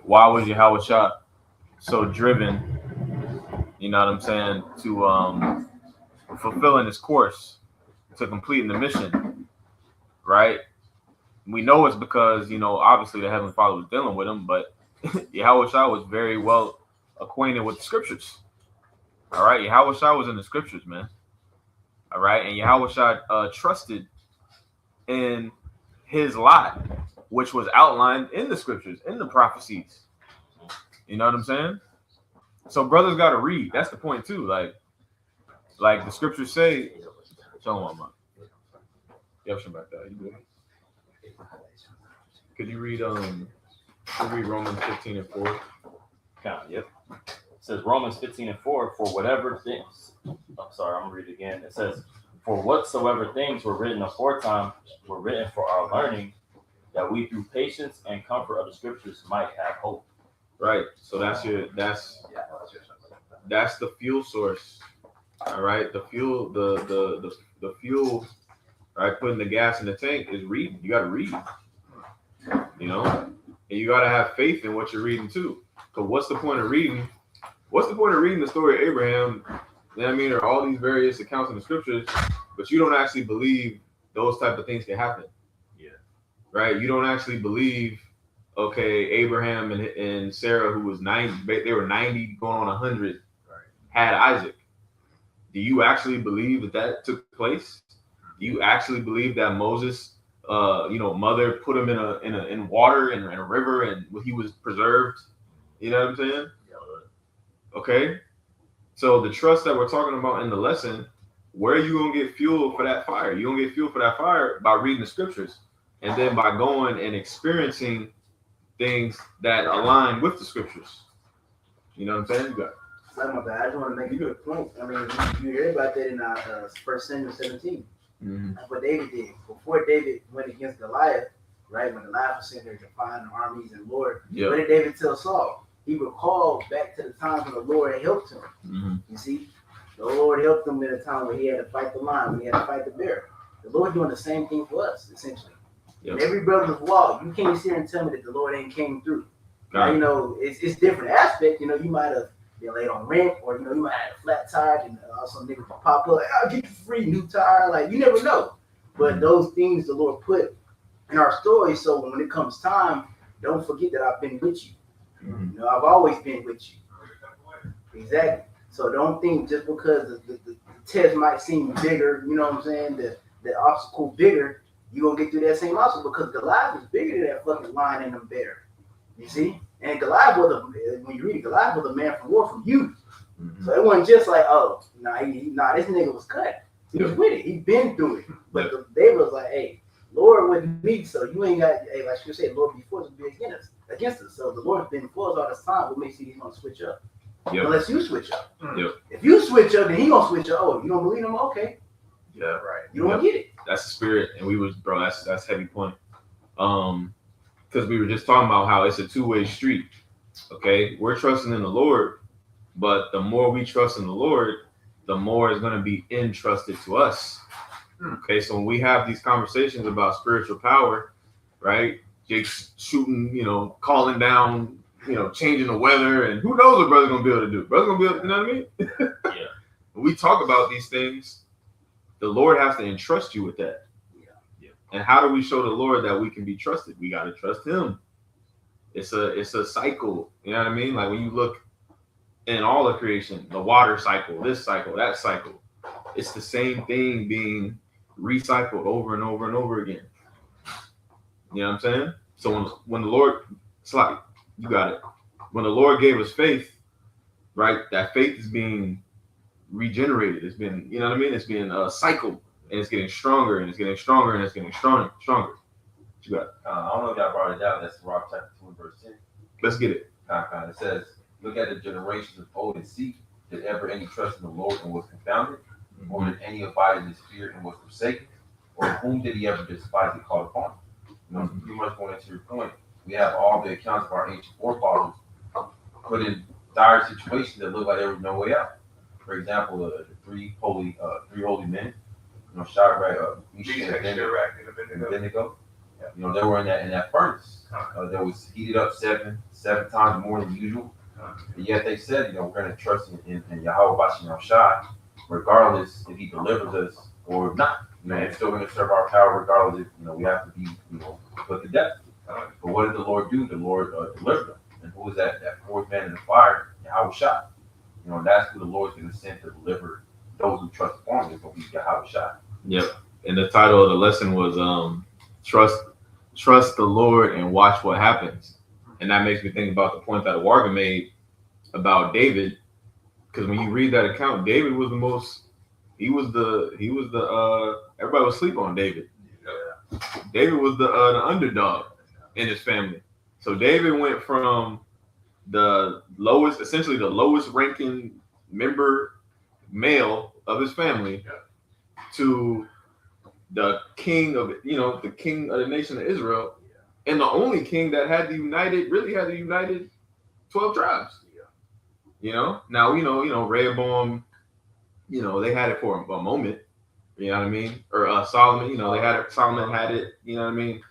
Why was Yahweh Shah so driven, you know what I'm saying, to fulfilling his course, to completing the mission, right? We know it's because, you know, obviously the Heavenly Father was dealing with him, but Yahweh Shah was very well acquainted with the scriptures. All right, Yahweh Shah was in the scriptures, man. All right, and Yahweh Shah trusted in his lot, which was outlined in the scriptures, in the prophecies. You know what I'm saying? So brothers got to read. That's the point too. Like the scriptures say. Shalom, man. Yep, back there. You good? Could you read Romans 15:4? Yep. It says Romans 15:4, for whatever things. I'm sorry, I'm gonna read it again. It says, for whatsoever things were written aforetime were written for our learning, that we through patience and comfort of the scriptures might have hope. Right. So that's the fuel source. All right. The fuel, the fuel, all right, putting the gas in the tank is reading. You gotta read. You know? And you gotta have faith in what you're reading too. So what's the point of reading? What's the point of reading the story of Abraham? You know what I mean? Or all these various accounts in the scriptures, but you don't actually believe those type of things can happen. Yeah. Right? You don't actually believe, okay, Abraham and Sarah, who was 90, they were 90 going on 100, had Isaac. Do you actually believe that took place? Do you actually believe that Moses, mother put him in water in a river and he was preserved? You know what I'm saying? Okay. So the trust that we're talking about in the lesson, where are you gonna get fuel for that fire? You're gonna get fuel for that fire by reading the scriptures, and then by going and experiencing things that align with the scriptures. You know what I'm saying? You got. Sorry, my bad. I just want to make a good point. I mean, you hear about that in 1 Samuel 17. Mm-hmm. That's what David did. Before David went against Goliath, right? When Goliath was sitting there defying the armies and Lord, what did David tell Saul? He recalled back to the time when the Lord had helped him. Mm-hmm. You see, the Lord helped him in a time when he had to fight the lion, when he had to fight the bear. The Lord doing the same thing for us, essentially. Yep. In every brother's walk, you can't sit here and tell me that the Lord ain't came through. Now, you know, it's different aspect. You know, you might have been late on rent, or you know, you might have a flat tire, and some niggas pop up, I'll get you free new tire. Like, you never know. But those things the Lord put in our story. So when it comes time, don't forget that I've been with you. Mhm. You know, I've always been with you. Exactly. So don't think just because the test might seem bigger, you know what I'm saying, the obstacle bigger, you're going to get through that same obstacle, because Goliath is bigger than that fucking lion and them bear. You see? And Goliath was when you read it, Goliath was a man from war from youth. Mhm. So it wasn't just like, oh, this nigga was cut. He was with it. He been through it. But David was like, hey, Lord with me, so you ain't got, hey, like you said, Lord before us, be against us. So the Lord's been for us all this time. What makes you he's gonna switch up? Yep. Unless you switch up. Yep. If you switch up, then he gonna switch up. Oh, you don't believe him? Okay. Yeah. Right. You don't get it. That's the spirit, and we was, bro. That's heavy point. Because we were just talking about how it's a two-way street. Okay, we're trusting in the Lord, but the more we trust in the Lord, the more is going to be entrusted to us. Okay, so when we have these conversations about spiritual power, right? Jake's shooting, calling down, changing the weather, and who knows what brother's gonna be able to do? Brother's gonna be able, you know what I mean? Yeah. When we talk about these things, the Lord has to entrust you with that. Yeah. And how do we show the Lord that we can be trusted? We got to trust Him. It's a cycle. You know what I mean? Like when you look in all of creation, the water cycle, this cycle, that cycle, it's the same thing being recycled over and over and over again. You know what I'm saying? So when the Lord, it's like, you got it. When the Lord gave us faith, right? That faith is being regenerated. It's been, you know what I mean? It's being cycled, and it's getting stronger, and it's getting stronger, and it's getting stronger. What you got? I don't know if y'all brought it down. That's Rock chapter 2 and verse 10. Let's get it. It says, look at the generations of old and see, did ever any trust in the Lord and was confounded? Or did any abide in his fear and was forsaken? Or whom did he ever despise and call upon? Pretty much going into your point, we have all the accounts of our ancient forefathers put in dire situations that look like there was no way out. For example, the three holy men, Shadrach, Meshach, and Abednego. They were in that furnace that was heated up seven times more than usual. And yet they said, we're going to trust in Yahweh Bashem Shai, regardless if he delivers us or not. We're still going to serve our power regardless if we have to be put to death. But what did the Lord do? The Lord delivered them. And who was that? That fourth man in the fire, Yahweh Shai. That's who the Lord's going to send to deliver those who trust upon him. It's going to be Yahweh Shai. Yep. And the title of the lesson was trust the Lord and watch what happens. And that makes me think about the point that Warga made about David, because when you read that account, David was everybody was asleep on David. David was the underdog in his family. So David went from essentially the lowest ranking male of his family to the king of the nation of Israel, and the only king that had the united 12 tribes. Now Rehoboam, they had it for a moment, you know what I mean? Or Solomon, Solomon had it, you know what I mean,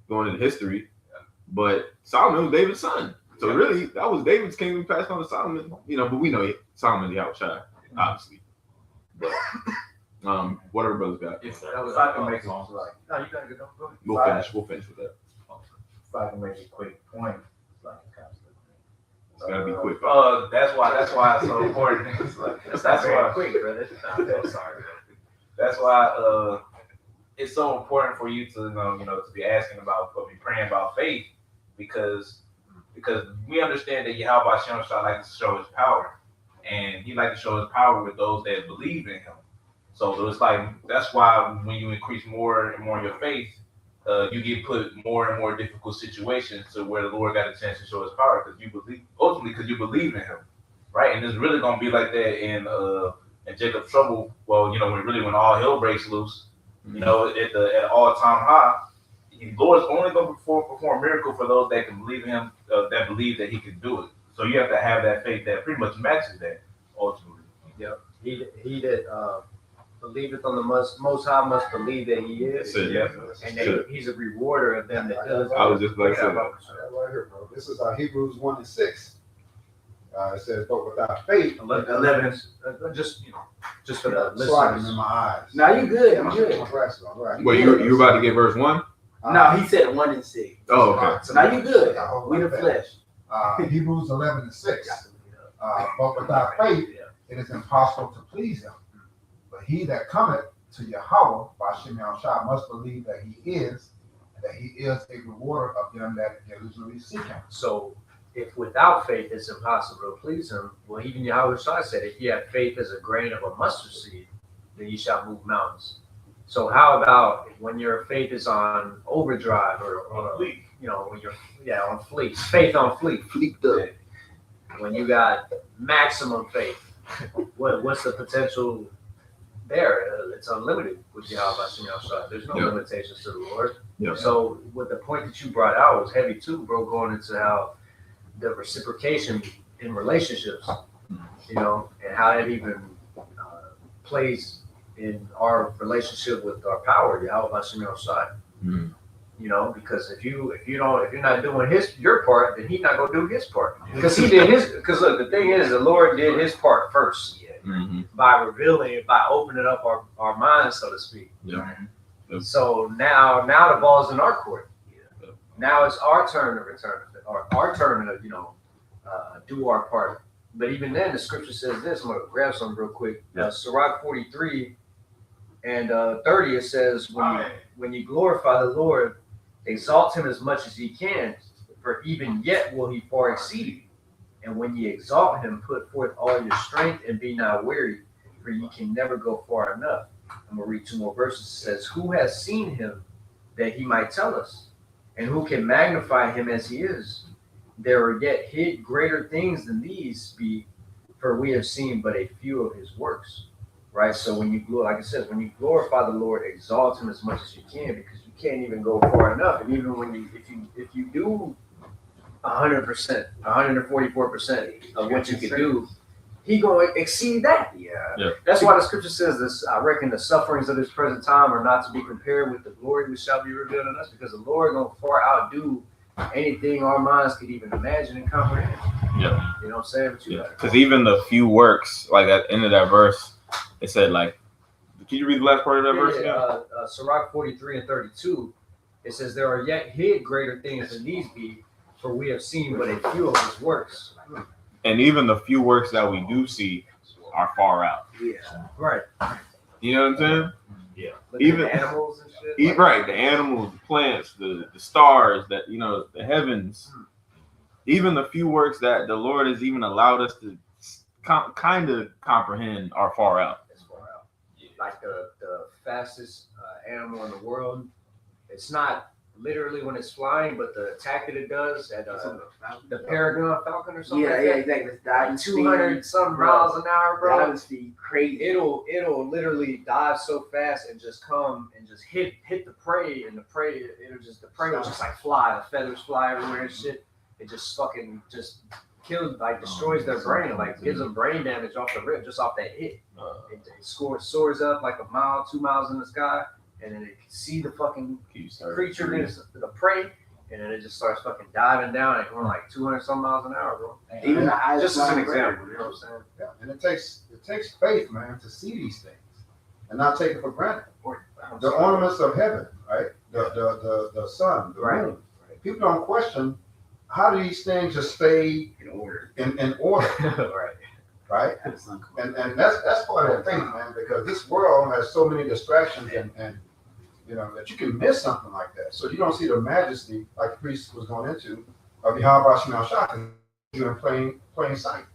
going into history. But Solomon was David's son. So really, that was David's kingdom passed on to Solomon, but we know Solomon the outside, obviously. But whatever brothers got. If I can make no, you gotta go ahead. We'll finish with that. If I can make a quick point, It's gotta be quick. That's why it's so important. That's why quick, brother. I'm sorry. That's why it's so important for you to to be asking about, be praying about faith, because we understand that Yahweh Hashem likes to show his power, and he likes to show his power with those that believe in him. So it's like, that's why when you increase more and more in your faith, you get put more and more difficult situations to where the Lord got a chance to show his power, because you believe in him, right? And it's really gonna be like that in Jacob's trouble. Well, when all hell breaks loose, at the all-time high, the Lord's only gonna perform a miracle for those that can believe in him, that believe that he can do it. So you have to have that faith that pretty much matches that ultimately. Yep. He that believeth on the most high must believe that he is. And that he's a rewarder of them that does. I was just like saying that. Right here, bro. This is Hebrews 1:6. It says, but without faith, 11. Just for the sliding in listeners. my eyes. Now you good. I'm I'm good. my glasses on. Right. Wait, you about to get verse 1? No, he said 1 and 6. Oh, okay. So now you good. I hope We the like that. flesh. Hebrews 11:6. But without faith, it is impossible to please him. But he that cometh to Yahweh by Shem Shah must believe that he is, and that he is a rewarder of them that diligently seek him. So if without faith it's impossible to please him, well, even Yahweh Shai said, if you have faith as a grain of a mustard seed, then you shall move mountains. So how about when your faith is on overdrive or you know, when you're on fleek, faith on fleek, fleeked up. When you got maximum faith, what's the potential there? It's unlimited with Yahweh Shem Shai. There's no limitations to the Lord. Yeah. So with the point that you brought out was heavy too, bro, going into how the reciprocation in relationships, you know, and how that even plays in our relationship with our power, Yahweh Shem Shai. You know, because if you're not doing your part, then he's not gonna do his part. Because he did his. Because look, the thing is, the Lord did his part first by revealing, by opening up our minds, so to speak. Yeah. So now the ball's in our court. Now it's our turn to return, or our turn to do our part. But even then, the scripture says this. I'm gonna grab something real quick. Sirach 43 and 30. It says, when you glorify the Lord, exalt him as much as ye can, for even yet will he far exceed you. And when ye exalt him, put forth all your strength and be not weary, for ye can never go far enough. I'm going to read 2 more verses. It says, who has seen him that he might tell us? And who can magnify him as he is? There are yet hid greater things than these be, for we have seen but a few of his works. Right? So when you, like I said, when you glorify the Lord, exalt him as much as you can, because you can't even go far enough. And even when if you do 100%, 144% of what you can do, he gonna exceed that. Yeah. That's why the scripture says this. I reckon the sufferings of this present time are not to be compared with the glory which shall be revealed in us, because the Lord gonna far outdo anything our minds could even imagine and comprehend. Yeah. You know what I'm saying? But Because even the few works, like at the end of that verse, it said like, can you read the last part of that verse again? Sirach 43 and 32, it says, there are yet hid greater things than these be, for we have seen but a few of his works. And even the few works that we do see are far out. Yeah. Right. You know what I'm saying? Yeah. Even the animals and shit. Right, the animals, the plants, the stars, that the heavens. Even the few works that the Lord has even allowed us to kind of comprehend are far out. It's far out. Like the fastest animal in the world, it's not literally when it's flying, but the attack that it does at the Peregrine Falcon or something. Yeah, like yeah, that. exactly. It's diving 200 some miles an hour, bro. Diving speed, crazy. It'll literally dive so fast and just come and just hit the prey, and the prey will just like fly. The feathers fly everywhere and shit. It just fucking just kills, like destroys their brain, like gives them brain damage off the rip, just off that hit. It soars up like a mile, 2 miles in the sky, and then it can see the fucking creature, the prey, and then it just starts fucking diving down and going like 200 some miles an hour, bro. Even the highest Just as an flying bird, example, you know what I'm saying? Yeah, and it takes faith, man, to see these things and not take it for granted. The ornaments of heaven, right? The sun, the moon. People don't question how do these things just stay in order. In order, right? And that's part of the thing, man, because this world has so many distractions and that you can miss something like that. So you don't see the majesty, like the priest was going into, of Yahweh Shem Shah, you're in plain sight.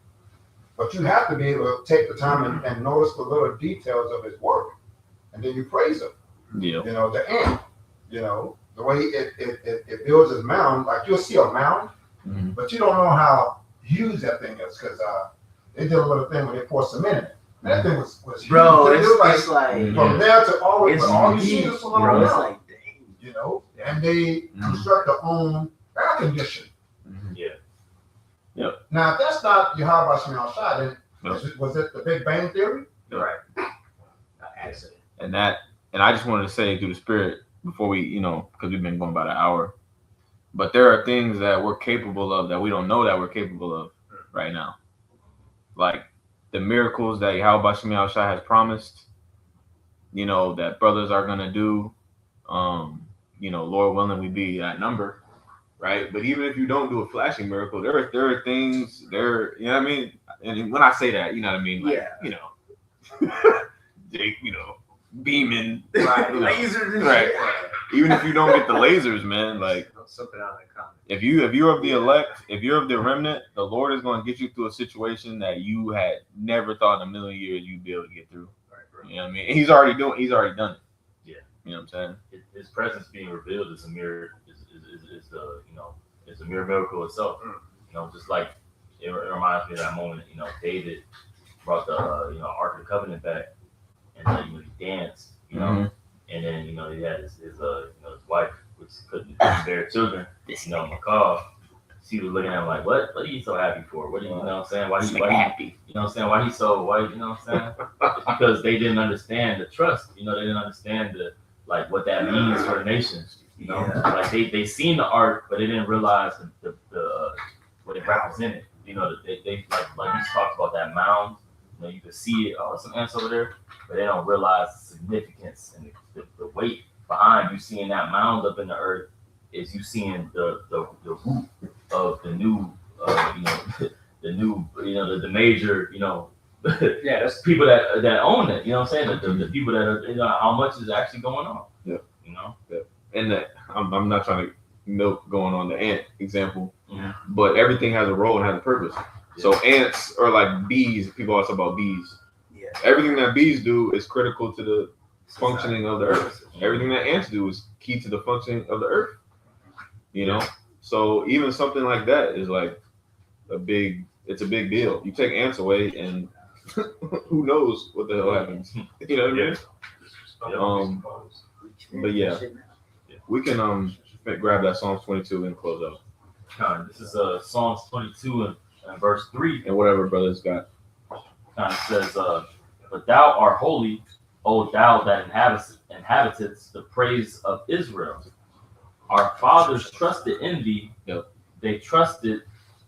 But you have to be able to take the time and notice the little details of his work, and then you praise him. Yeah. The ant, the way it builds its mound, like you'll see a mound, but you don't know how huge that thing is, because they did a little thing when they poured cement in it. That thing was huge. Bro, it was it's like from there to all the way, it's all you see deep, is a bro. little It's mound, like, dang. and they construct their own air conditioning. Yeah. Now, if that's not Yahweh Shem Shah, then No. was it the Big Bang Theory? Right. Accident. And I just wanted to say through the Spirit before we, because we've been going about an hour, but there are things that we're capable of that we don't know that we're capable of right now. Like the miracles that Yahweh Shem Shah has promised, that brothers are going to do. Lord willing, we be that number, right? But even if you don't do a flashing miracle, there are things there. You know what I mean? And when I say that, you know what I mean? Like, they, beaming, Right, you know, lasers and right. shit. Even if you don't get the lasers, man, like Something out of that comment. if you're of the elect, if you're of the remnant, the Lord is going to get you through a situation that you had never thought in a million years you'd be able to get through. Right, bro. You know what I mean? And he's already done it. Yeah. You know what I'm saying? His presence being revealed is a mirror, it's a mere miracle itself. Just like it reminds me of that moment, David brought the Ark of the Covenant back, and he danced, and then he had his wife, which couldn't bear children, Michal. She was looking at him like, what are you so happy for? What are you know what I'm saying? Why happy? You know what I'm saying? Why you know what I'm saying? It's because they didn't understand the trust. They didn't understand what that means for the nation. Like they seen the art, but they didn't realize the what it represented. They like you talked about that mound. You can see it. Oh, some ants over there, but they don't realize the significance and the weight behind you seeing that mound up in the earth. Is you seeing the root of the new, the major, Yeah, that's people that own it. You know what I'm saying? The people that are, how much is actually going on. Yeah. Yeah. And that I'm not trying to milk going on the ant example, Mhm. but everything has a role and has a purpose. So ants are like bees. People always talk about bees. Yeah. Everything that bees do is critical to the functioning of the earth. Everything that ants do is key to the functioning of the earth. So even something like that is like it's a big deal. You take ants away and who knows what the hell happens. You know what I mean? But yeah, we can grab that Psalms 22 and close out. This is Psalms 22 and verse 3. And whatever brothers got. It says, but thou art holy, O thou that inhabitest the praise of Israel. Our fathers trusted in thee. Yep. They trusted,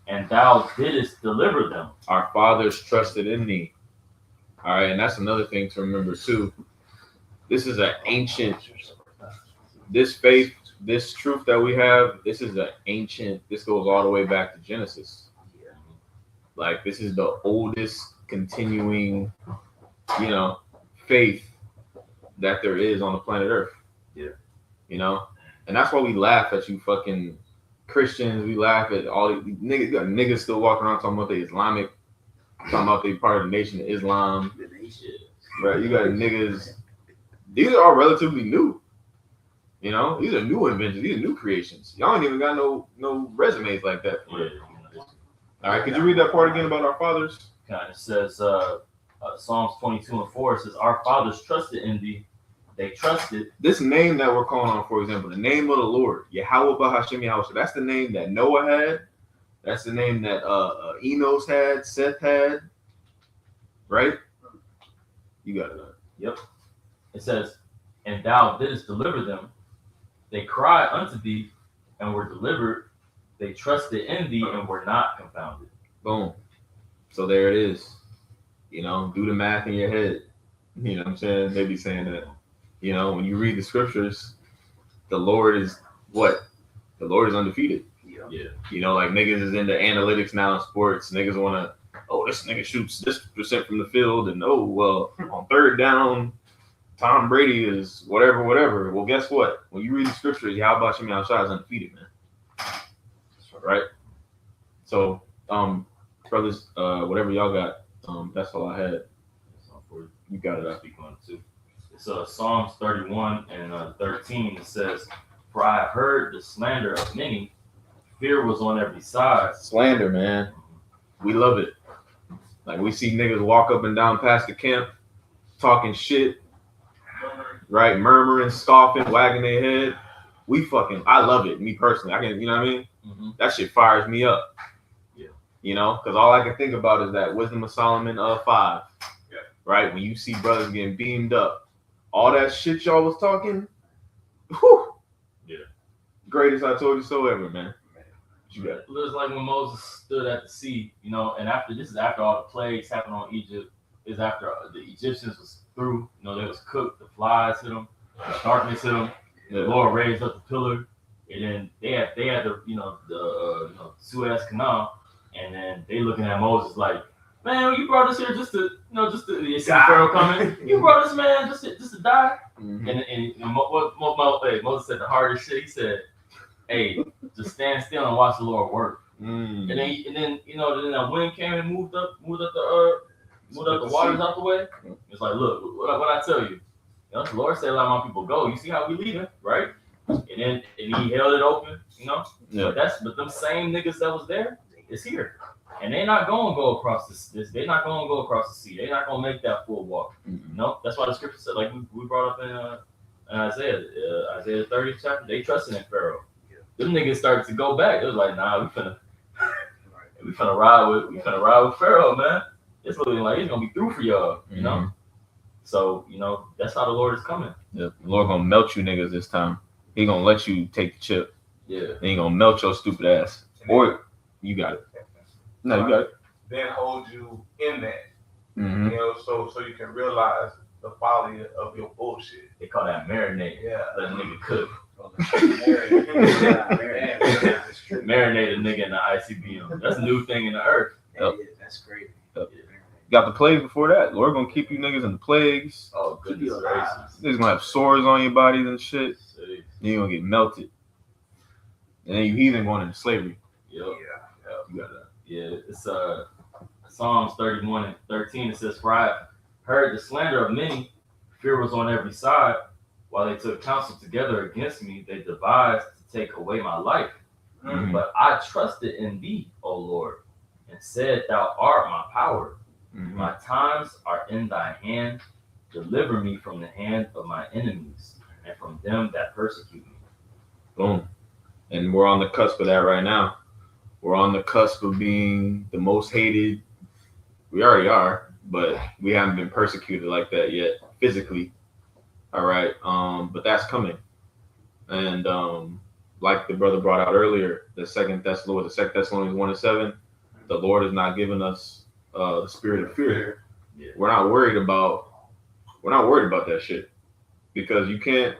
and thou didst deliver them. Our fathers trusted in thee. All right, and that's another thing to remember too. This is an ancient, this faith, this truth that we have, this goes all the way back to Genesis. Like this is the oldest continuing, faith that there is on the planet Earth. Yeah. And that's why we laugh at you fucking Christians. We laugh at all these niggas. You got niggas still walking around talking about they Islamic, talking about they part of the Nation of Islam. Right? You got niggas. These are all relatively new. These are new inventions. These are new creations. Y'all ain't even got no resumes like that. Yeah. All right, could you read that part again about our fathers? It says, Psalms 22 and 4, it says, our fathers trusted in thee. They trusted. This name that we're calling on, for example, the name of the Lord, Yahweh Bahashem Yahweh. That's the name that Noah had. That's the name that Enos had, Seth had. Right? You got it. Yep. It says, and thou didst deliver them. They cried unto thee and were delivered. They trusted in thee and were not confounded. Boom. So there it is. Do the math in your head. You know what I'm saying? They be saying that. When you read the scriptures, the Lord is what? The Lord is undefeated. Yeah. Like niggas is into analytics now in sports. Niggas want to, this nigga shoots this percent from the field. And on third down, Tom Brady is whatever. Well, guess what? When you read the scriptures, Yahweh Shem Yahushua is undefeated, man. Right? So, brothers, whatever y'all got, that's all I had. You got it. I speak on it too. It's Psalms 31 and 13. It says, for I have heard the slander of many. Fear was on every side. Slander, man. We love it. Like we see niggas walk up and down past the camp, talking shit, right? Murmuring, scoffing, wagging their head. I love it. Me personally, I can, you know what I mean? Mm-hmm. That shit fires me up. Yeah. Because all I can think about is that Wisdom of Solomon 5. Yeah. Right? When you see brothers getting beamed up, all that shit y'all was talking, whew. Yeah. Greatest I told you so ever, man. What you got? It was like when Moses stood at the sea, and this is after all the plagues happened on Egypt. Is after the Egyptians was through, they was cooked, the flies hit them, the darkness hit them. The Lord raised up the pillar, and then they had the Suez Canal, and then they looking at Moses like, man, you brought us here just to you see Pharaoh coming. You brought us, man, just to die. Mhm. And Moses said the hardest shit. He said, "Hey, just stand still and watch the Lord work." Mm. And then then that wind came and moved up the waters out the way. It's like, look, what I tell you, the Lord said, "Let my people go." You see how we leaving, right? And he held it open, Yeah. But them same niggas that was there is here, and they're not gonna go across this. They're not gonna go across the sea. They're not gonna make that full walk. Mhm. That's why the scripture said, like we brought up in Isaiah 30th chapter, they trusted in Pharaoh. Them niggas started to go back. It was like, nah, we finna ride with Pharaoh, man. It's looking like it's gonna be through for y'all, you know. So that's how the Lord is coming. Yeah, the Lord gonna melt you niggas this time. He gonna let you take the chip. Yeah. Then he gonna melt your stupid ass. Or you got it. No, you got it. Then hold you in that, Mm-hmm. so you can realize the folly of your bullshit. They call that marinate. Yeah. Let a nigga cook. Yeah, Marinate a nigga in the ICBM. That's a new thing in the earth. that's crazy. Got the plagues before that. Lord gonna keep you niggas in the plagues. Oh, goodness gracious. Niggas gonna have sores on your bodies and shit. See? Then you gonna get melted. And then you heathen going into slavery. Yep. You got that. Yeah, it's Psalms 31:13. It says, "For I have heard the slander of many, fear was on every side. While they took counsel together against me, they devised to take away my life. Mhm. But I trusted in thee, O Lord, and said, Thou art my power. Mhm. My times are in thy hand. Deliver me from the hand of my enemies and from them that persecute me." Boom. And we're on the cusp of that right now. We're on the cusp of being the most hated. We already are, but we haven't been persecuted like that yet, physically. All right. But that's coming. And like the brother brought out earlier, the Second Thessalonians 1:7, the Lord has not given us the spirit of fear. Yeah. We're not worried about that shit. Because you can't,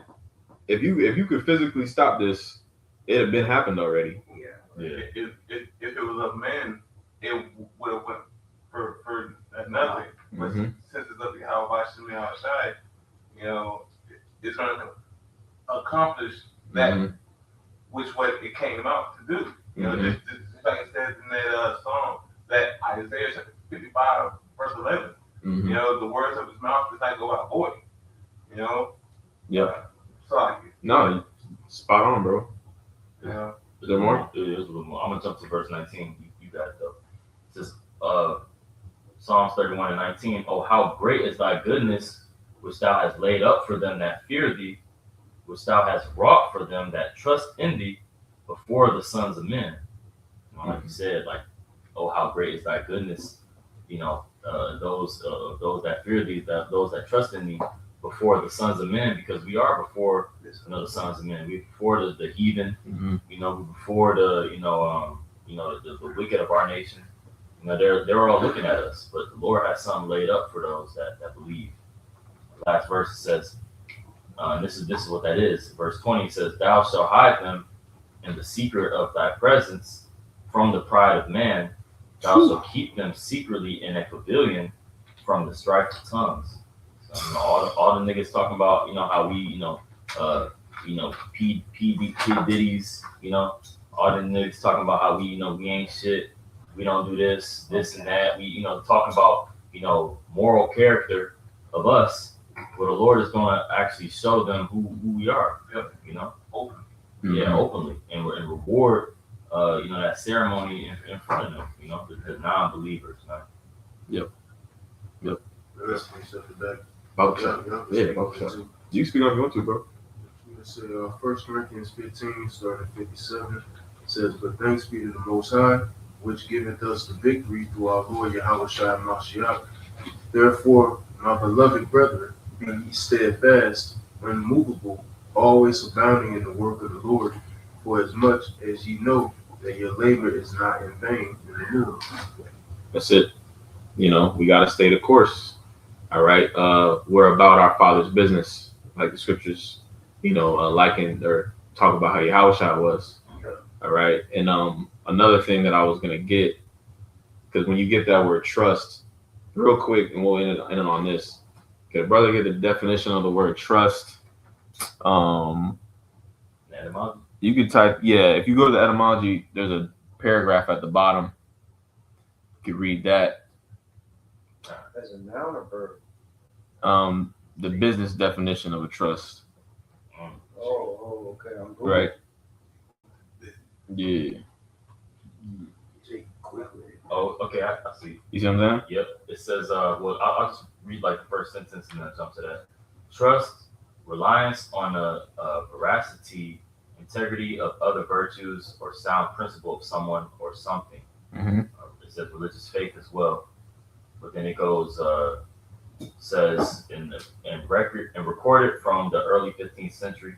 if you could physically stop this, it had been happened already. Yeah. If it was of men, it would have went for nothing. But Mhm. since it's up to how I should be outside, it's going to accomplish that Mhm. which what it came out to do. Mhm. Just like it says in that song, that Isaiah chapter 55, verse 11. Mhm. The words of his mouth does not go out void. Yeah. So, No, spot on, bro. yeah. Is there more? There's a little more. I'm gonna jump to verse 19. You got it though. It says Psalms 31:19. Oh, how great is thy goodness, which thou hast laid up for them that fear thee, which thou hast wrought for them that trust in thee before the sons of men. Like you said, like, oh, how great is thy goodness, those that fear thee, those that trust in thee before the sons of men, because we are before the sons of men. We before the heathen, Mhm. we before the wicked of our nation. They're all looking at us, but the Lord has something laid up for those that believe. The last verse says, and this is what that is. Verse 20 says, "Thou shalt hide them in the secret of thy presence from the pride of man. Thou shalt keep them secretly in a pavilion from the strife of tongues." So, all the niggas talking about, how we, P Diddy's, all the niggas talking about how we, we ain't shit. We don't do this and that. We, talking about, moral character of us. Well, the Lord is going to actually show them who we are, Open. yeah, openly, and reward, that ceremony in front of them, the non-believers, man. That's myself today. About to. Yeah, about to. You can speak on if you want to, bro. Let's say 1 Corinthians 15, starting at 57, it says, "But thanks be to the Most High, which giveth us the victory through our Lord Yahushua Mashiach. Therefore, my beloved brethren, be ye steadfast, unmovable, always abounding in the work of the Lord, for as much as ye know that your labor is not in vain in the Lord." That's it. We got to stay the course. All right. We're about our Father's business, like the scriptures liken or talk about how Yahushua was. All right. And another thing that I was gonna get, because when you get that word trust, real quick, and we'll end it on this. Okay, brother, get the definition of the word trust. Etymology. You could type, if you go to the etymology, there's a paragraph at the bottom. You could read that. As a noun or verb? The business definition of a trust. Oh, okay. I'm going. Right. Yeah. Oh, okay, I see. You see what I'm saying? Yep. It says, I'll just read like the first sentence and then jump to that. Trust, reliance on a veracity, integrity of other virtues, or sound principle of someone or something. Mm-hmm. It says religious faith as well. But then it goes, says in record and recorded from the early 15th century,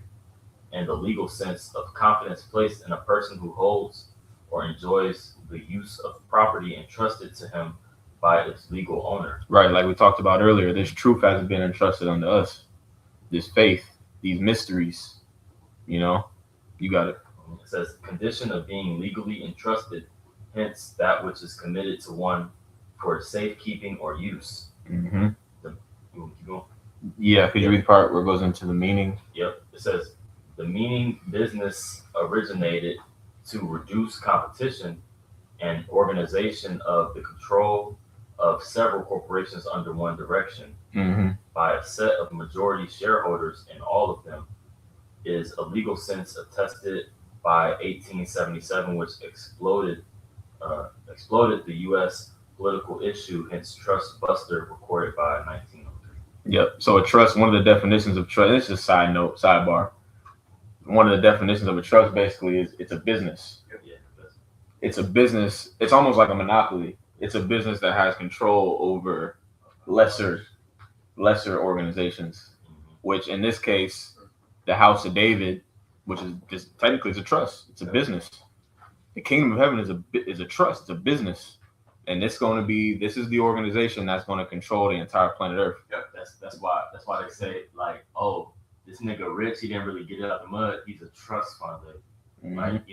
and the legal sense of confidence placed in a person who holds or enjoys the use of property entrusted to him by its legal owner. Right, like we talked about earlier, this truth has been entrusted unto us. This faith, these mysteries, you got it. It says condition of being legally entrusted, hence that which is committed to one for safekeeping or use. Mm-hmm. Keep going. Yeah, could you read the part where it goes into the meaning? Yep. It says the meaning business originated to reduce competition and organization of the control of several corporations under one direction by a set of majority shareholders in all of them is a legal sense attested by 1877, which exploded the U.S. political issue, hence trust buster recorded by 1903. Yep. So a trust, one of the definitions of trust, this is a sidebar. One of the definitions of a trust basically is it's a business. Yeah, it's a business. It's almost like a monopoly. It's a business that has control over lesser organizations, which in this case, the House of David, which is just technically it's a trust. It's a business. The Kingdom of Heaven is a trust. It's a business, and this is the organization that's going to control the entire planet Earth. Yep. That's why they say like, oh, this nigga rich, he didn't really get it out the mud. He's a trust funder, right?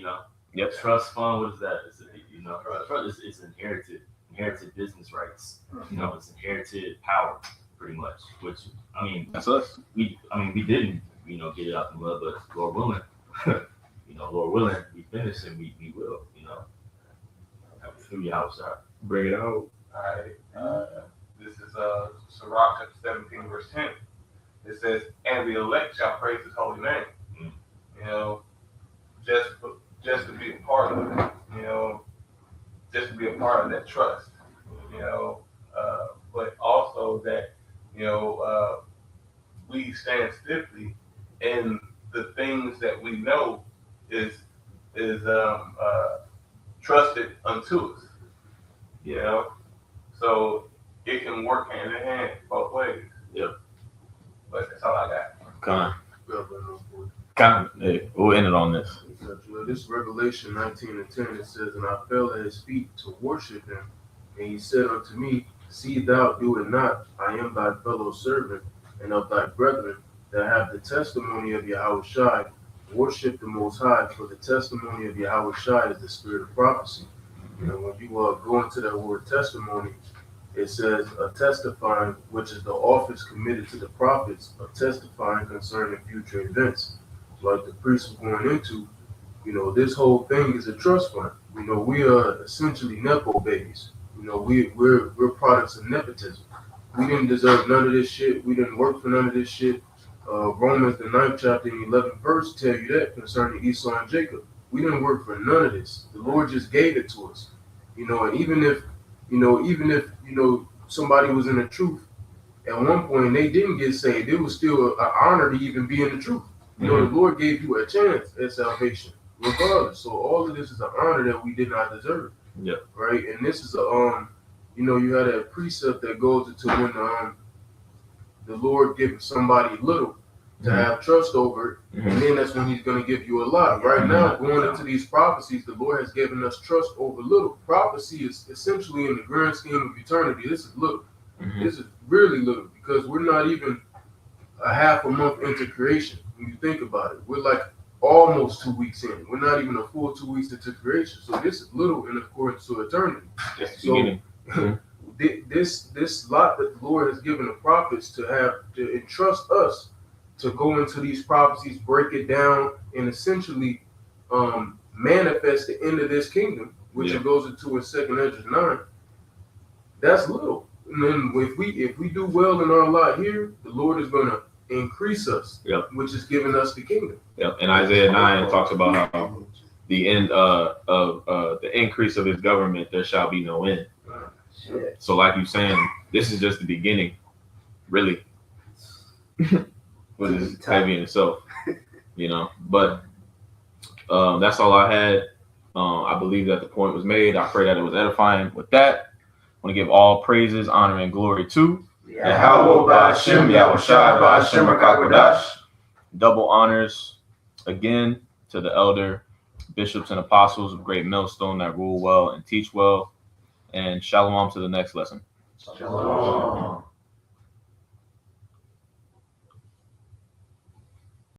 Yep. Trust fund. What is that? Trust is inherited business rights. It's inherited power, pretty much. Which that's us. We didn't, get it out the mud, but Lord willing, Lord willing, we finish and we will, through your house. Bring it out. All right. This is Sirach chapter 17, verse 10. It says, "And the elect shall praise His holy name." Just to be a part of it. Just to be a part of that trust. But also that we stand stiffly in the things that we know is trusted unto us. So it can work hand in hand both ways. Yep. But that's all I got. We'll end it on this. This is Revelation 19:10. It says, "And I fell at his feet to worship him. And he said unto me, See thou do it not. I am thy fellow servant and of thy brethren that have the testimony of Yahushua. Worship the Most High, for the testimony of Yahushua is the spirit of prophecy." When you go into that word testimony, it says testifying, which is the office committed to the prophets of testifying concerning future events. Like the priest was going into, this whole thing is a trust fund. We are essentially Nepo babies. We're products of nepotism. We didn't deserve none of this shit. We didn't work for none of this shit. Romans, the 9th chapter and 11th verse tell you that concerning Esau and Jacob. We didn't work for none of this. The Lord just gave it to us. And even if somebody was in the truth, at one point they didn't get saved, it was still an honor to even be in the truth. The Lord gave you a chance at salvation, regardless. So all of this is an honor that we did not deserve. Yeah. Right. And this is you had a precept that goes into when the Lord gives somebody little to have trust over it, and then that's when He's going to give you a lot. Right now, going into these prophecies, the Lord has given us trust over little. Prophecy is essentially, in the grand scheme of eternity, this is little. This is really little, because we're not even a half a month into creation. when you think about it. We're like almost 2 weeks in. We're not even a full 2 weeks into creation. So this is little in accordance to eternity. Just the So beginning. this lot that the Lord has given the prophets to have to entrust us to go into these prophecies, break it down, and essentially manifest the end of this kingdom, which it goes into in 2 Ezra 9. That's little. And then if we do well in our lot here, the Lord is going to increase us, which is giving us the kingdom. Yep. And Isaiah 9 talks about how the end of the increase of his government, there shall be no end. So like you're saying, this is just the beginning, really. Which is heavy in itself, you know. But that's all I had. I believe that the point was made. I pray that it was edifying. With that, I want to give all praises, honor, and glory to Yahweh Ba'Shem, Yahushai Ba'Shem HaKakodash. Double honors again to the elder bishops and apostles of Great Millstone that rule well and teach well. And shalom to the next lesson. Shalom.